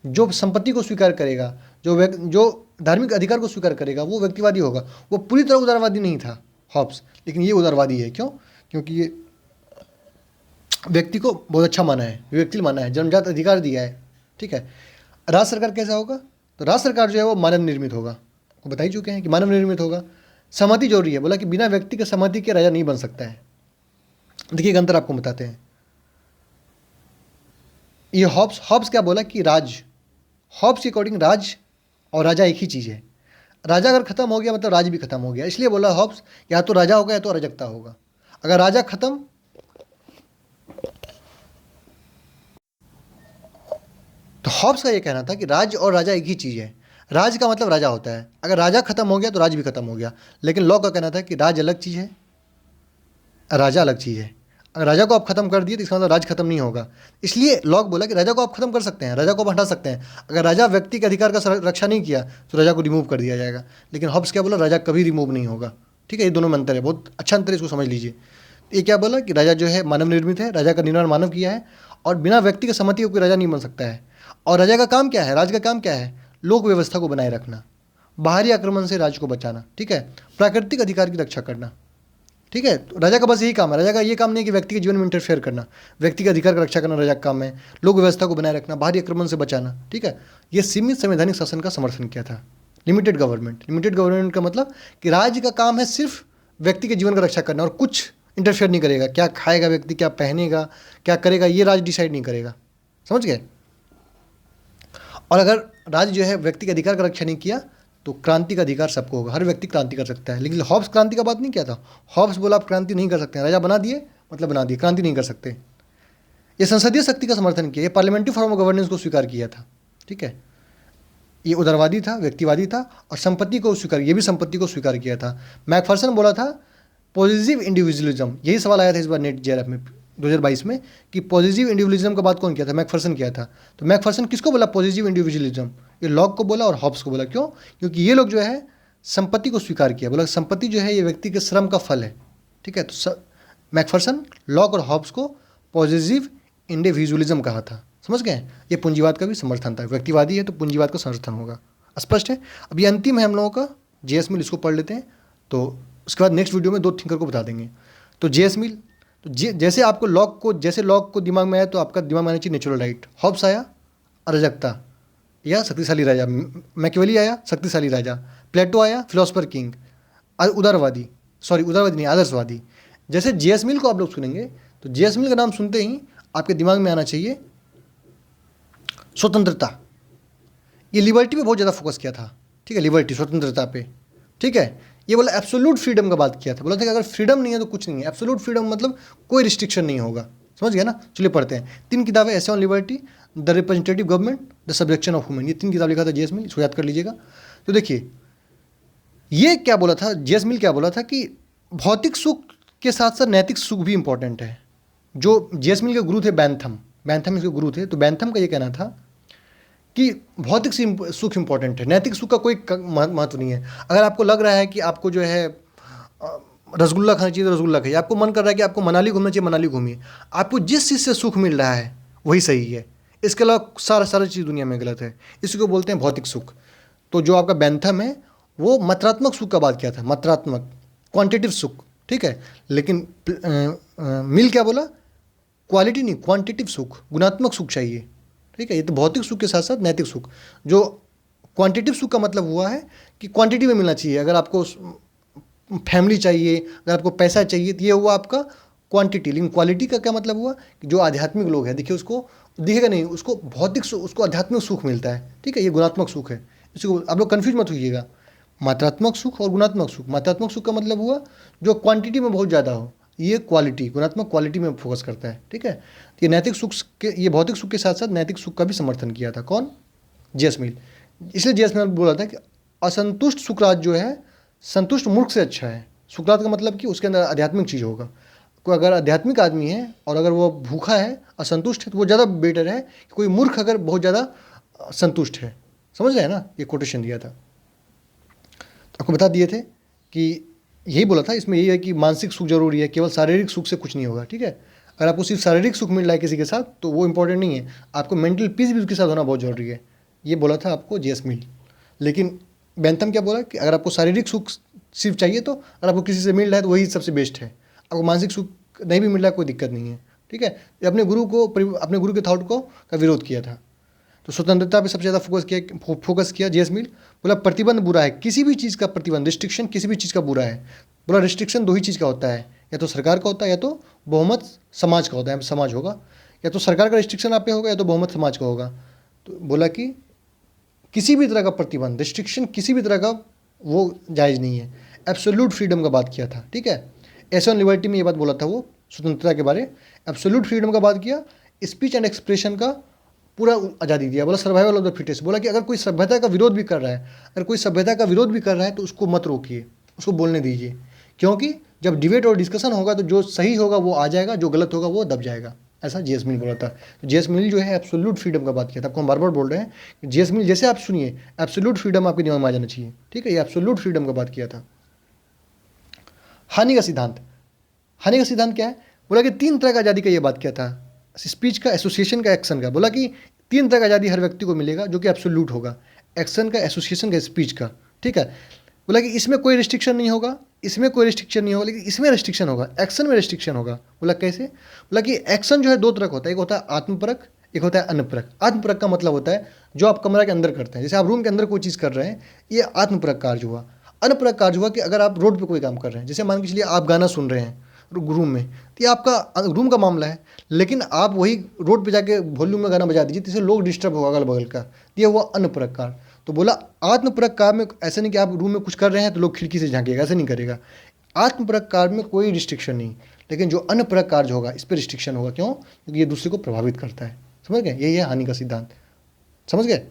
जो संपत्ति को स्वीकार करेगा, जो धार्मिक अधिकार को स्वीकार करेगा वो व्यक्तिवादी होगा। वो पूरी तरह उदारवादी नहीं था हॉब्स, लेकिन ये उदारवादी है। क्यों? क्योंकि ये व्यक्ति को बहुत अच्छा माना है, विवेकशील माना है, जन्मजात अधिकार दिया है, ठीक है। राज्य सरकार कैसा होगा, तो राज्य सरकार जो है वो मानव निर्मित होगा, वो बता ही चुके हैं कि मानव निर्मित होगा। सहमति जरूरी है, बोला कि बिना व्यक्ति के सहमति के राजा नहीं बन सकता है। देखिए एक अंतर आपको बताते हैं। ये हॉब्स क्या बोला कि हॉब्स के अकॉर्डिंग राज और राजा एक ही चीज़ है। राजा अगर खत्म हो गया मतलब राज भी खत्म हो गया। इसलिए बोला हॉब्स या तो राजा होगा या तो अराजकता होगा। अगर राजा खत्म तो हॉब्स का ये कहना था कि राज और राजा एक ही चीज़ है। राज का मतलब राजा होता है, अगर राजा खत्म हो गया तो राज भी खत्म हो गया। लेकिन लॉ का कहना था कि राज अलग चीज़ है, राजा अलग चीज़ है। अगर राजा को आप खत्म कर दिए तो इसका मतलब राज खत्म नहीं होगा। इसलिए लॉक बोला कि राजा को आप खत्म कर सकते हैं, राजा को आप हटा सकते हैं। अगर राजा व्यक्ति के अधिकार का रक्षा नहीं किया तो राजा को रिमूव कर दिया जाएगा। लेकिन हॉब्स क्या बोला, राजा कभी रिमूव नहीं होगा, ठीक है। ये दोनों में अंतर है, बहुत अच्छा अंतर है, इसको समझ लीजिए। ये क्या बोला कि राजा जो है मानव निर्मित है, राजा का निर्माण मानव किया है और बिना व्यक्ति की सहमति कोई राजा नहीं बन सकता है। और राजा का काम क्या है, राज का काम क्या है, लोक व्यवस्था को बनाए रखना। बाहरी आक्रमण से राज्य को बचाना, ठीक है, प्राकृतिक अधिकार की रक्षा करना, ठीक है। तो राजा का बस यही काम है, राजा का ये काम नहीं कि व्यक्ति के जीवन में इंटरफेयर करना, व्यक्ति के अधिकार का रक्षा करना राजा का काम है, लोक व्यवस्था को बनाए रखना, बाहरी आक्रमण से बचाना, ठीक है। ये सीमित संवैधानिक शासन का समर्थन किया था, लिमिटेड गवर्नमेंट। लिमिटेड गवर्नमेंट का मतलब कि राज्य का काम है सिर्फ व्यक्ति के जीवन का रक्षा करना और कुछ इंटरफेयर नहीं करेगा, क्या खाएगा व्यक्ति, क्या पहनेगा, क्या करेगा, ये राज्य डिसाइड नहीं करेगा, समझ गए। और अगर राज्य जो है व्यक्ति के अधिकार का रक्षा नहीं किया तो क्रांति का अधिकार सबको होगा, हर व्यक्ति क्रांति कर सकता है। लेकिन हॉब्स क्रांति का बात नहीं किया था, हॉब्स बोला आप क्रांति नहीं कर सकते हैं, राजा बना दिए मतलब बना दिए, क्रांति नहीं कर सकते। ये संसदीय शक्ति का समर्थन किया, ये पार्लियामेंट्री फॉर्म ऑफ गवर्नेंस को स्वीकार किया था, ठीक है। ये उदारवादी था, व्यक्तिवादी था, और संपत्ति को स्वीकार, ये भी संपत्ति को स्वीकार किया था। मैकफर्सन बोला था पॉजिटिव इंडिविजुअलिज्म, यही सवाल आया था इस बार नेट जेआरएफ में 2022 में कि पॉजिटिव इंडिविजुअलिज्म का बात कौन किया था, मैकफर्सन किया था। तो मैकफर्सन किसको बोला पॉजिटिव इंडिविजुअलिज्म, ये लॉक को बोला और हॉब्स को बोला। क्यों? क्योंकि ये लोग जो है संपत्ति को स्वीकार किया, बोला संपत्ति जो है ये व्यक्ति के श्रम का फल है, ठीक है। तो मैकफर्सन, लॉक और हॉब्स को पॉजिटिव इंडिविजुअलिज्म कहा था, समझ गए। ये पूंजीवाद का भी समर्थन था, व्यक्तिवादी है तो पूंजीवाद का समर्थन होगा, स्पष्ट है। अब ये अंतिम है हम लोगों का जेएस मिल, इसको पढ़ लेते हैं, तो उसके बाद नेक्स्ट वीडियो में 2 थिंकर को बता देंगे। तो जेएस मिल, तो जैसे आपको लॉक को दिमाग में आया तो आपका दिमाग में आना चाहिए नेचुरल राइट, हॉब्स आया अराजकता या शक्तिशाली राजा, मैकियावेली आया शक्तिशाली राजा, प्लेटो आया फिलोसफर किंग, उदारवादी नहीं आदर्शवादी। जैसे जेएस मिल को आप लोग सुनेंगे तो जेएस मिल का नाम सुनते ही आपके दिमाग में आना चाहिए स्वतंत्रता। ये लिबर्टी पे बहुत ज़्यादा फोकस किया था, ठीक है, लिबर्टी स्वतंत्रता पे, ठीक है। ये बोला एब्सोल्यूट फ्रीडम का बात किया था, बोला था कि अगर फ्रीडम नहीं है तो कुछ नहीं है, एब्सोल्यूट फ्रीडम मतलब कोई रिस्ट्रिक्शन नहीं होगा, समझ गया ना। चलिए पढ़ते हैं 3 किताबें, essay on liberty, the representative government, the subjection of women, ये 3 किताब लिखा था जेएस मिल, इसको याद कर लीजिएगा। तो देखिए ये क्या बोला था जेएस मिल, क्या बोला था कि भौतिक सुख के साथ साथ नैतिक सुख भी इंपॉर्टेंट है। जो जेएस मिल के गुरु थे बैंथम इसके गुरु थे, तो बैंथम का ये कहना था कि भौतिक सुख इंपॉर्टेंट है, नैतिक सुख का कोई महत्व नहीं है। अगर आपको लग रहा है कि आपको जो है रसगुल्ला खाना चाहिए तो रसगुल्ला खाइए, आपको मन कर रहा है कि आपको मनाली घूमना चाहिए मनाली घूमिए, आपको जिस चीज़ से सुख मिल रहा है वही सही है, इसके अलावा सारा चीज़ दुनिया में गलत है, इसी को बोलते हैं भौतिक सुख। तो जो आपका बैंथम है वो मात्रात्मक सुख का बात किया था, मात्रात्मक क्वांटिटिव सुख, ठीक है। लेकिन मिल क्या बोला, क्वालिटी नहीं क्वांटिटिव सुख, गुणात्मक सुख चाहिए, ठीक है। ये तो भौतिक सुख के साथ साथ नैतिक सुख, जो क्वांटिटिव सुख का मतलब हुआ है कि क्वांटिटी में मिलना चाहिए। अगर आपको फैमिली चाहिए, अगर आपको पैसा चाहिए तो ये हुआ आपका क्वांटिटी। लेकिन क्वालिटी का क्या मतलब हुआ कि जो आध्यात्मिक लोग हैं, देखिए उसको दिखेगा नहीं, उसको भौतिक सुख, उसको आध्यात्मिक सुख मिलता है, ठीक है, ये गुणात्मक सुख है। इसको आप लोग कन्फ्यूज मत होइएगा, मात्रात्मक सुख और गुणात्मक सुख। मात्रात्मक सुख का मतलब हुआ जो क्वांटिटी में बहुत ज़्यादा हो, ये क्वालिटी, गुणात्मक क्वालिटी में फोकस करता है, ठीक है। ये नैतिक सुख के, ये भौतिक सुख के साथ साथ नैतिक सुख का भी समर्थन किया था कौन, जेएस मिल। इसलिए जेएस मिल बोला था कि असंतुष्ट सुकरात जो है संतुष्ट मूर्ख से अच्छा है। सुकरात का मतलब कि उसके अंदर आध्यात्मिक चीज़ होगा। कोई अगर आध्यात्मिक आदमी है और अगर वो भूखा है, असंतुष्ट है, तो वो ज़्यादा बेटर है कि कोई मूर्ख अगर बहुत ज़्यादा संतुष्ट है, समझ रहे हैं ना। ये कोटेशन दिया था, तो आपको बता दिए थे कि यही बोला था। इसमें यही है कि मानसिक सुख जरूरी है, केवल शारीरिक सुख से कुछ नहीं होगा, ठीक है। अगर आपको सिर्फ शारीरिक सुख मिल रहा है किसी के साथ तो वो इंपॉर्टेंट नहीं है, आपको मेंटल पीस भी उसके साथ होना बहुत जरूरी है, ये बोला था आपको जेएस मिल। लेकिन बैंथम क्या बोला कि अगर आपको शारीरिक सुख सिर्फ चाहिए तो अगर आपको किसी से मिल रहा है तो वही सबसे बेस्ट है, आपको मानसिक सुख नहीं भी मिल रहा है कोई दिक्कत नहीं है, ठीक है। अपने गुरु के थॉट का विरोध किया था। तो स्वतंत्रता पे सबसे ज़्यादा फोकस किया जेएस मिल। बोला प्रतिबंध बुरा है, किसी भी चीज़ का प्रतिबंध, रिस्ट्रिक्शन किसी भी चीज़ का बुरा है। बोला रिस्ट्रिक्शन 2 ही चीज़ का होता है, या तो सरकार का होता है या तो बहुमत समाज का होता है, समाज होगा, या तो सरकार का रिस्ट्रिक्शन आप पे होगा या तो बहुमत समाज का होगा। तो बोला कि किसी भी तरह का प्रतिबंध, रिस्ट्रिक्शन किसी भी तरह का वो जायज़ नहीं है। एब्सोल्यूट फ्रीडम का बात किया था, ठीक है। एसे ऑन लिबर्टी में ये बात बोला था वो स्वतंत्रता के बारे, एब्सोल्यूट फ्रीडम का बात किया। स्पीच एंड एक्सप्रेशन का पूरा आज़ादी दिया। बोला सर्वाइवल ऑफ द फिटेस्ट, बोला कि अगर कोई सभ्यता का विरोध भी कर रहा है, अगर कोई सभ्यता का विरोध भी कर रहा है तो उसको मत रोकिए, उसको बोलने दीजिए, क्योंकि जब डिबेट और डिस्कशन होगा तो जो सही होगा वो आ जाएगा, जो गलत होगा वो दब जाएगा। ऐसा जेएस मिल बोला था। तो जेएस मिल जो है एब्सोल्यूट फ्रीडम का बात किया था। आपको हम बार बार बोल रहे हैं कि जेएस मिल जैसे आप सुनिए एब्सोल्यूट फ्रीडम आपके दिमाग में आ जाना चाहिए, ठीक है। ये एब्सोल्यूट फ्रीडम का बात किया था। हानि का सिद्धांत, हानि का सिद्धांत क्या है, बोला कि 3 तरह का आज़ादी का ये बात किया था, स्पीच का, एसोसिएशन का, एक्शन का। बोला कि 3 तरह का आज़ादी हर व्यक्ति को मिलेगा जो कि एब्सोल्यूट होगा, एक्शन का, एसोसिएशन का, स्पीच का, ठीक है। बोला कि इसमें कोई रिस्ट्रिक्शन नहीं होगा, इसमें कोई रिस्ट्रिक्शन नहीं होगा, लेकिन इसमें रिस्ट्रिक्शन होगा, एक्शन में रिस्ट्रिक्शन होगा। बोला कैसे? बोला कि एक्शन जो है दो तरह का होता है, एक होता है आत्मपरक, एक होता है अनपरक। आत्मपरक का मतलब होता है जो आप कमरा के अंदर करते हैं, जैसे आप रूम के अंदर कोई चीज़ कर रहे हैं, ये आत्मपरक कार्य हुआ। अनपरक कार्य हुआ कि अगर आप रोड पे कोई काम कर रहे हैं, जैसे मान के चलिए आप गाना सुन रहे हैं रूम में, तो ये आपका रूम का मामला है, लेकिन आप वही रोड पे जाके वॉल्यूम में गाना बजा दीजिए, तो इससे लोग डिस्टर्ब होगा अगल बगल का, ये हुआ अनपरक कार्य। तो बोला आत्मपरक कार्य में ऐसा नहीं कि आप रूम में कुछ कर रहे हैं तो लोग खिड़की से झांकेगा, ऐसा नहीं करेगा। आत्मपरक कार्य में कोई रिस्ट्रिक्शन नहीं, लेकिन जो अनपरक कार्य होगा इस पर रिस्ट्रिक्शन होगा। क्यों? क्योंकि ये दूसरे को प्रभावित करता है। समझ गए? यही है हानि का सिद्धांत। समझ गए?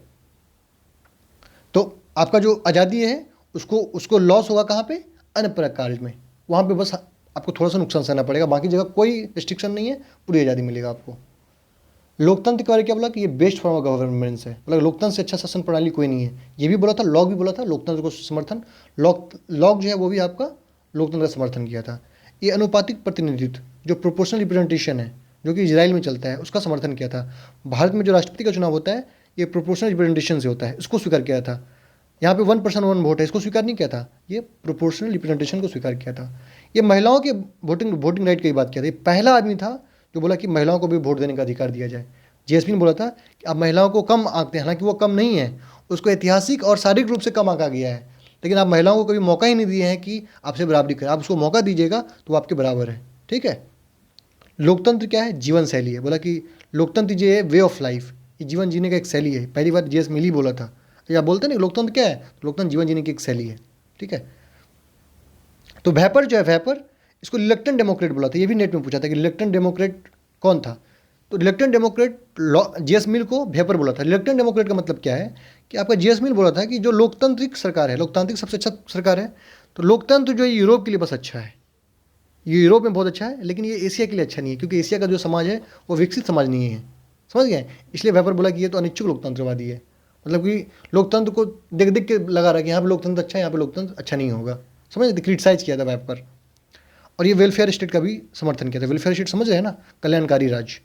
तो आपका जो आज़ादी है उसको लॉस होगा कहाँ पे? अनपरक कार्य में। वहाँ पे बस आपको थोड़ा सा नुकसान सहना पड़ेगा, बाकी जगह कोई रिस्ट्रिक्शन नहीं है, पूरी आज़ादी मिलेगा आपको। लोकतंत्र के बारे में क्या बोला कि ये बेस्ट फॉर्म ऑफ गवर्नेंस है। मतलब लोकतंत्र से अच्छा शासन प्रणाली कोई नहीं है, ये भी बोला था। लॉक भी बोला था लोकतंत्र को समर्थन। लॉक जो है वो भी आपका लोकतंत्र का समर्थन किया था। ये अनुपातिक प्रतिनिधित्व जो प्रोपोर्शनल रिप्रेजेंटेशन है, जो कि इजराइल में चलता है, उसका समर्थन किया था। भारत में जो राष्ट्रपति का चुनाव होता है ये प्रोपोर्शनल रिप्रेजेंटेशन से होता है, इसको स्वीकार किया था। यहाँ पे 1% 1 वोट है, इसको स्वीकार नहीं किया था, ये प्रोपोर्शनल रिप्रेजेंटेशन को स्वीकार किया था। ये महिलाओं के वोटिंग राइट की बात किया था। ये पहला आदमी था जो बोला कि महिलाओं को भी वोट देने का अधिकार दिया जाए। जेएसपी ने बोला था कि आप महिलाओं को कम आंकते हैं, हालांकि वो कम नहीं है, उसको ऐतिहासिक और शारीरिक रूप से कम आंका गया है, लेकिन आप महिलाओं को कभी मौका ही नहीं दिए हैं कि आपसे बराबरी करें। आप उसको मौका दीजिएगा तो वो आपके बराबर है। ठीक है। लोकतंत्र क्या है? जीवन शैली है। बोला कि लोकतंत्र जो है वे ऑफ लाइफ, ये जीवन जीने का एक शैली है। पहली बार जेएस मिली बोला था। या बोलते हैं ना लोकतंत्र क्या है? तो लोकतंत्र जीवन जीने की एक शैली है। ठीक है। तो वेपर जो है, वेपर इसको रिलक्टेंट डेमोक्रेट बोला था। ये भी नेट में पूछा था कि रिलक्टेंट डेमोक्रेट कौन था, तो रिलक्टेंट डेमोक्रेट जेएस मिल को वेपर बोला था। रिलक्टेंट डेमोक्रेट का मतलब क्या है कि आपका जेएस मिल बोला था कि जो लोकतांत्रिक सरकार है, लोकतांत्रिक सबसे अच्छा सरकार है, तो लोकतंत्र जो है यूरोप के लिए बस अच्छा है, ये यूरोप में बहुत अच्छा है, लेकिन ये एशिया के लिए अच्छा नहीं है, क्योंकि एशिया का जो समाज है वो विकसित समाज नहीं है। समझ गए? इसलिए वेपर बोला कि ये तो अनिच्छुक लोकतंत्रवादी है। मतलब कि लोकतंत्र को देख देख के लगा रहा कि यहाँ पे लोकतंत्र अच्छा है, यहाँ पे लोकतंत्र अच्छा नहीं होगा। समझ? क्रिटिसाइज किया था वेपर। और ये वेलफेयर स्टेट का भी समर्थन किया था। वेलफेयर स्टेट समझ रहे हैं ना? कल्याणकारी राज्य।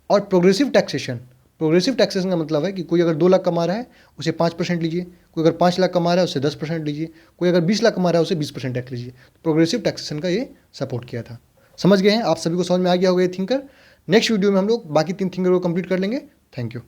और प्रोग्रेसिव टैक्सेशन, प्रोग्रेसिव टैक्सेशन का मतलब है कि कोई अगर 2 लाख कमा रहा है उसे 5% लीजिए, कोई अगर 5 लाख कमा रहा है उसे 10% लीजिए, कोई अगर 20 लाख कमा रहा है उसे 20% टैक्स लीजिए। प्रोग्रेसिव टैक्सेशन का ये सपोर्ट किया था। समझ गए हैं? आप सभी को समझ में आ गया होगा ये थिंकर। नेक्स्ट वीडियो में हम लोग बाकी 3 थिंकर को कंप्लीट कर लेंगे। Thank you.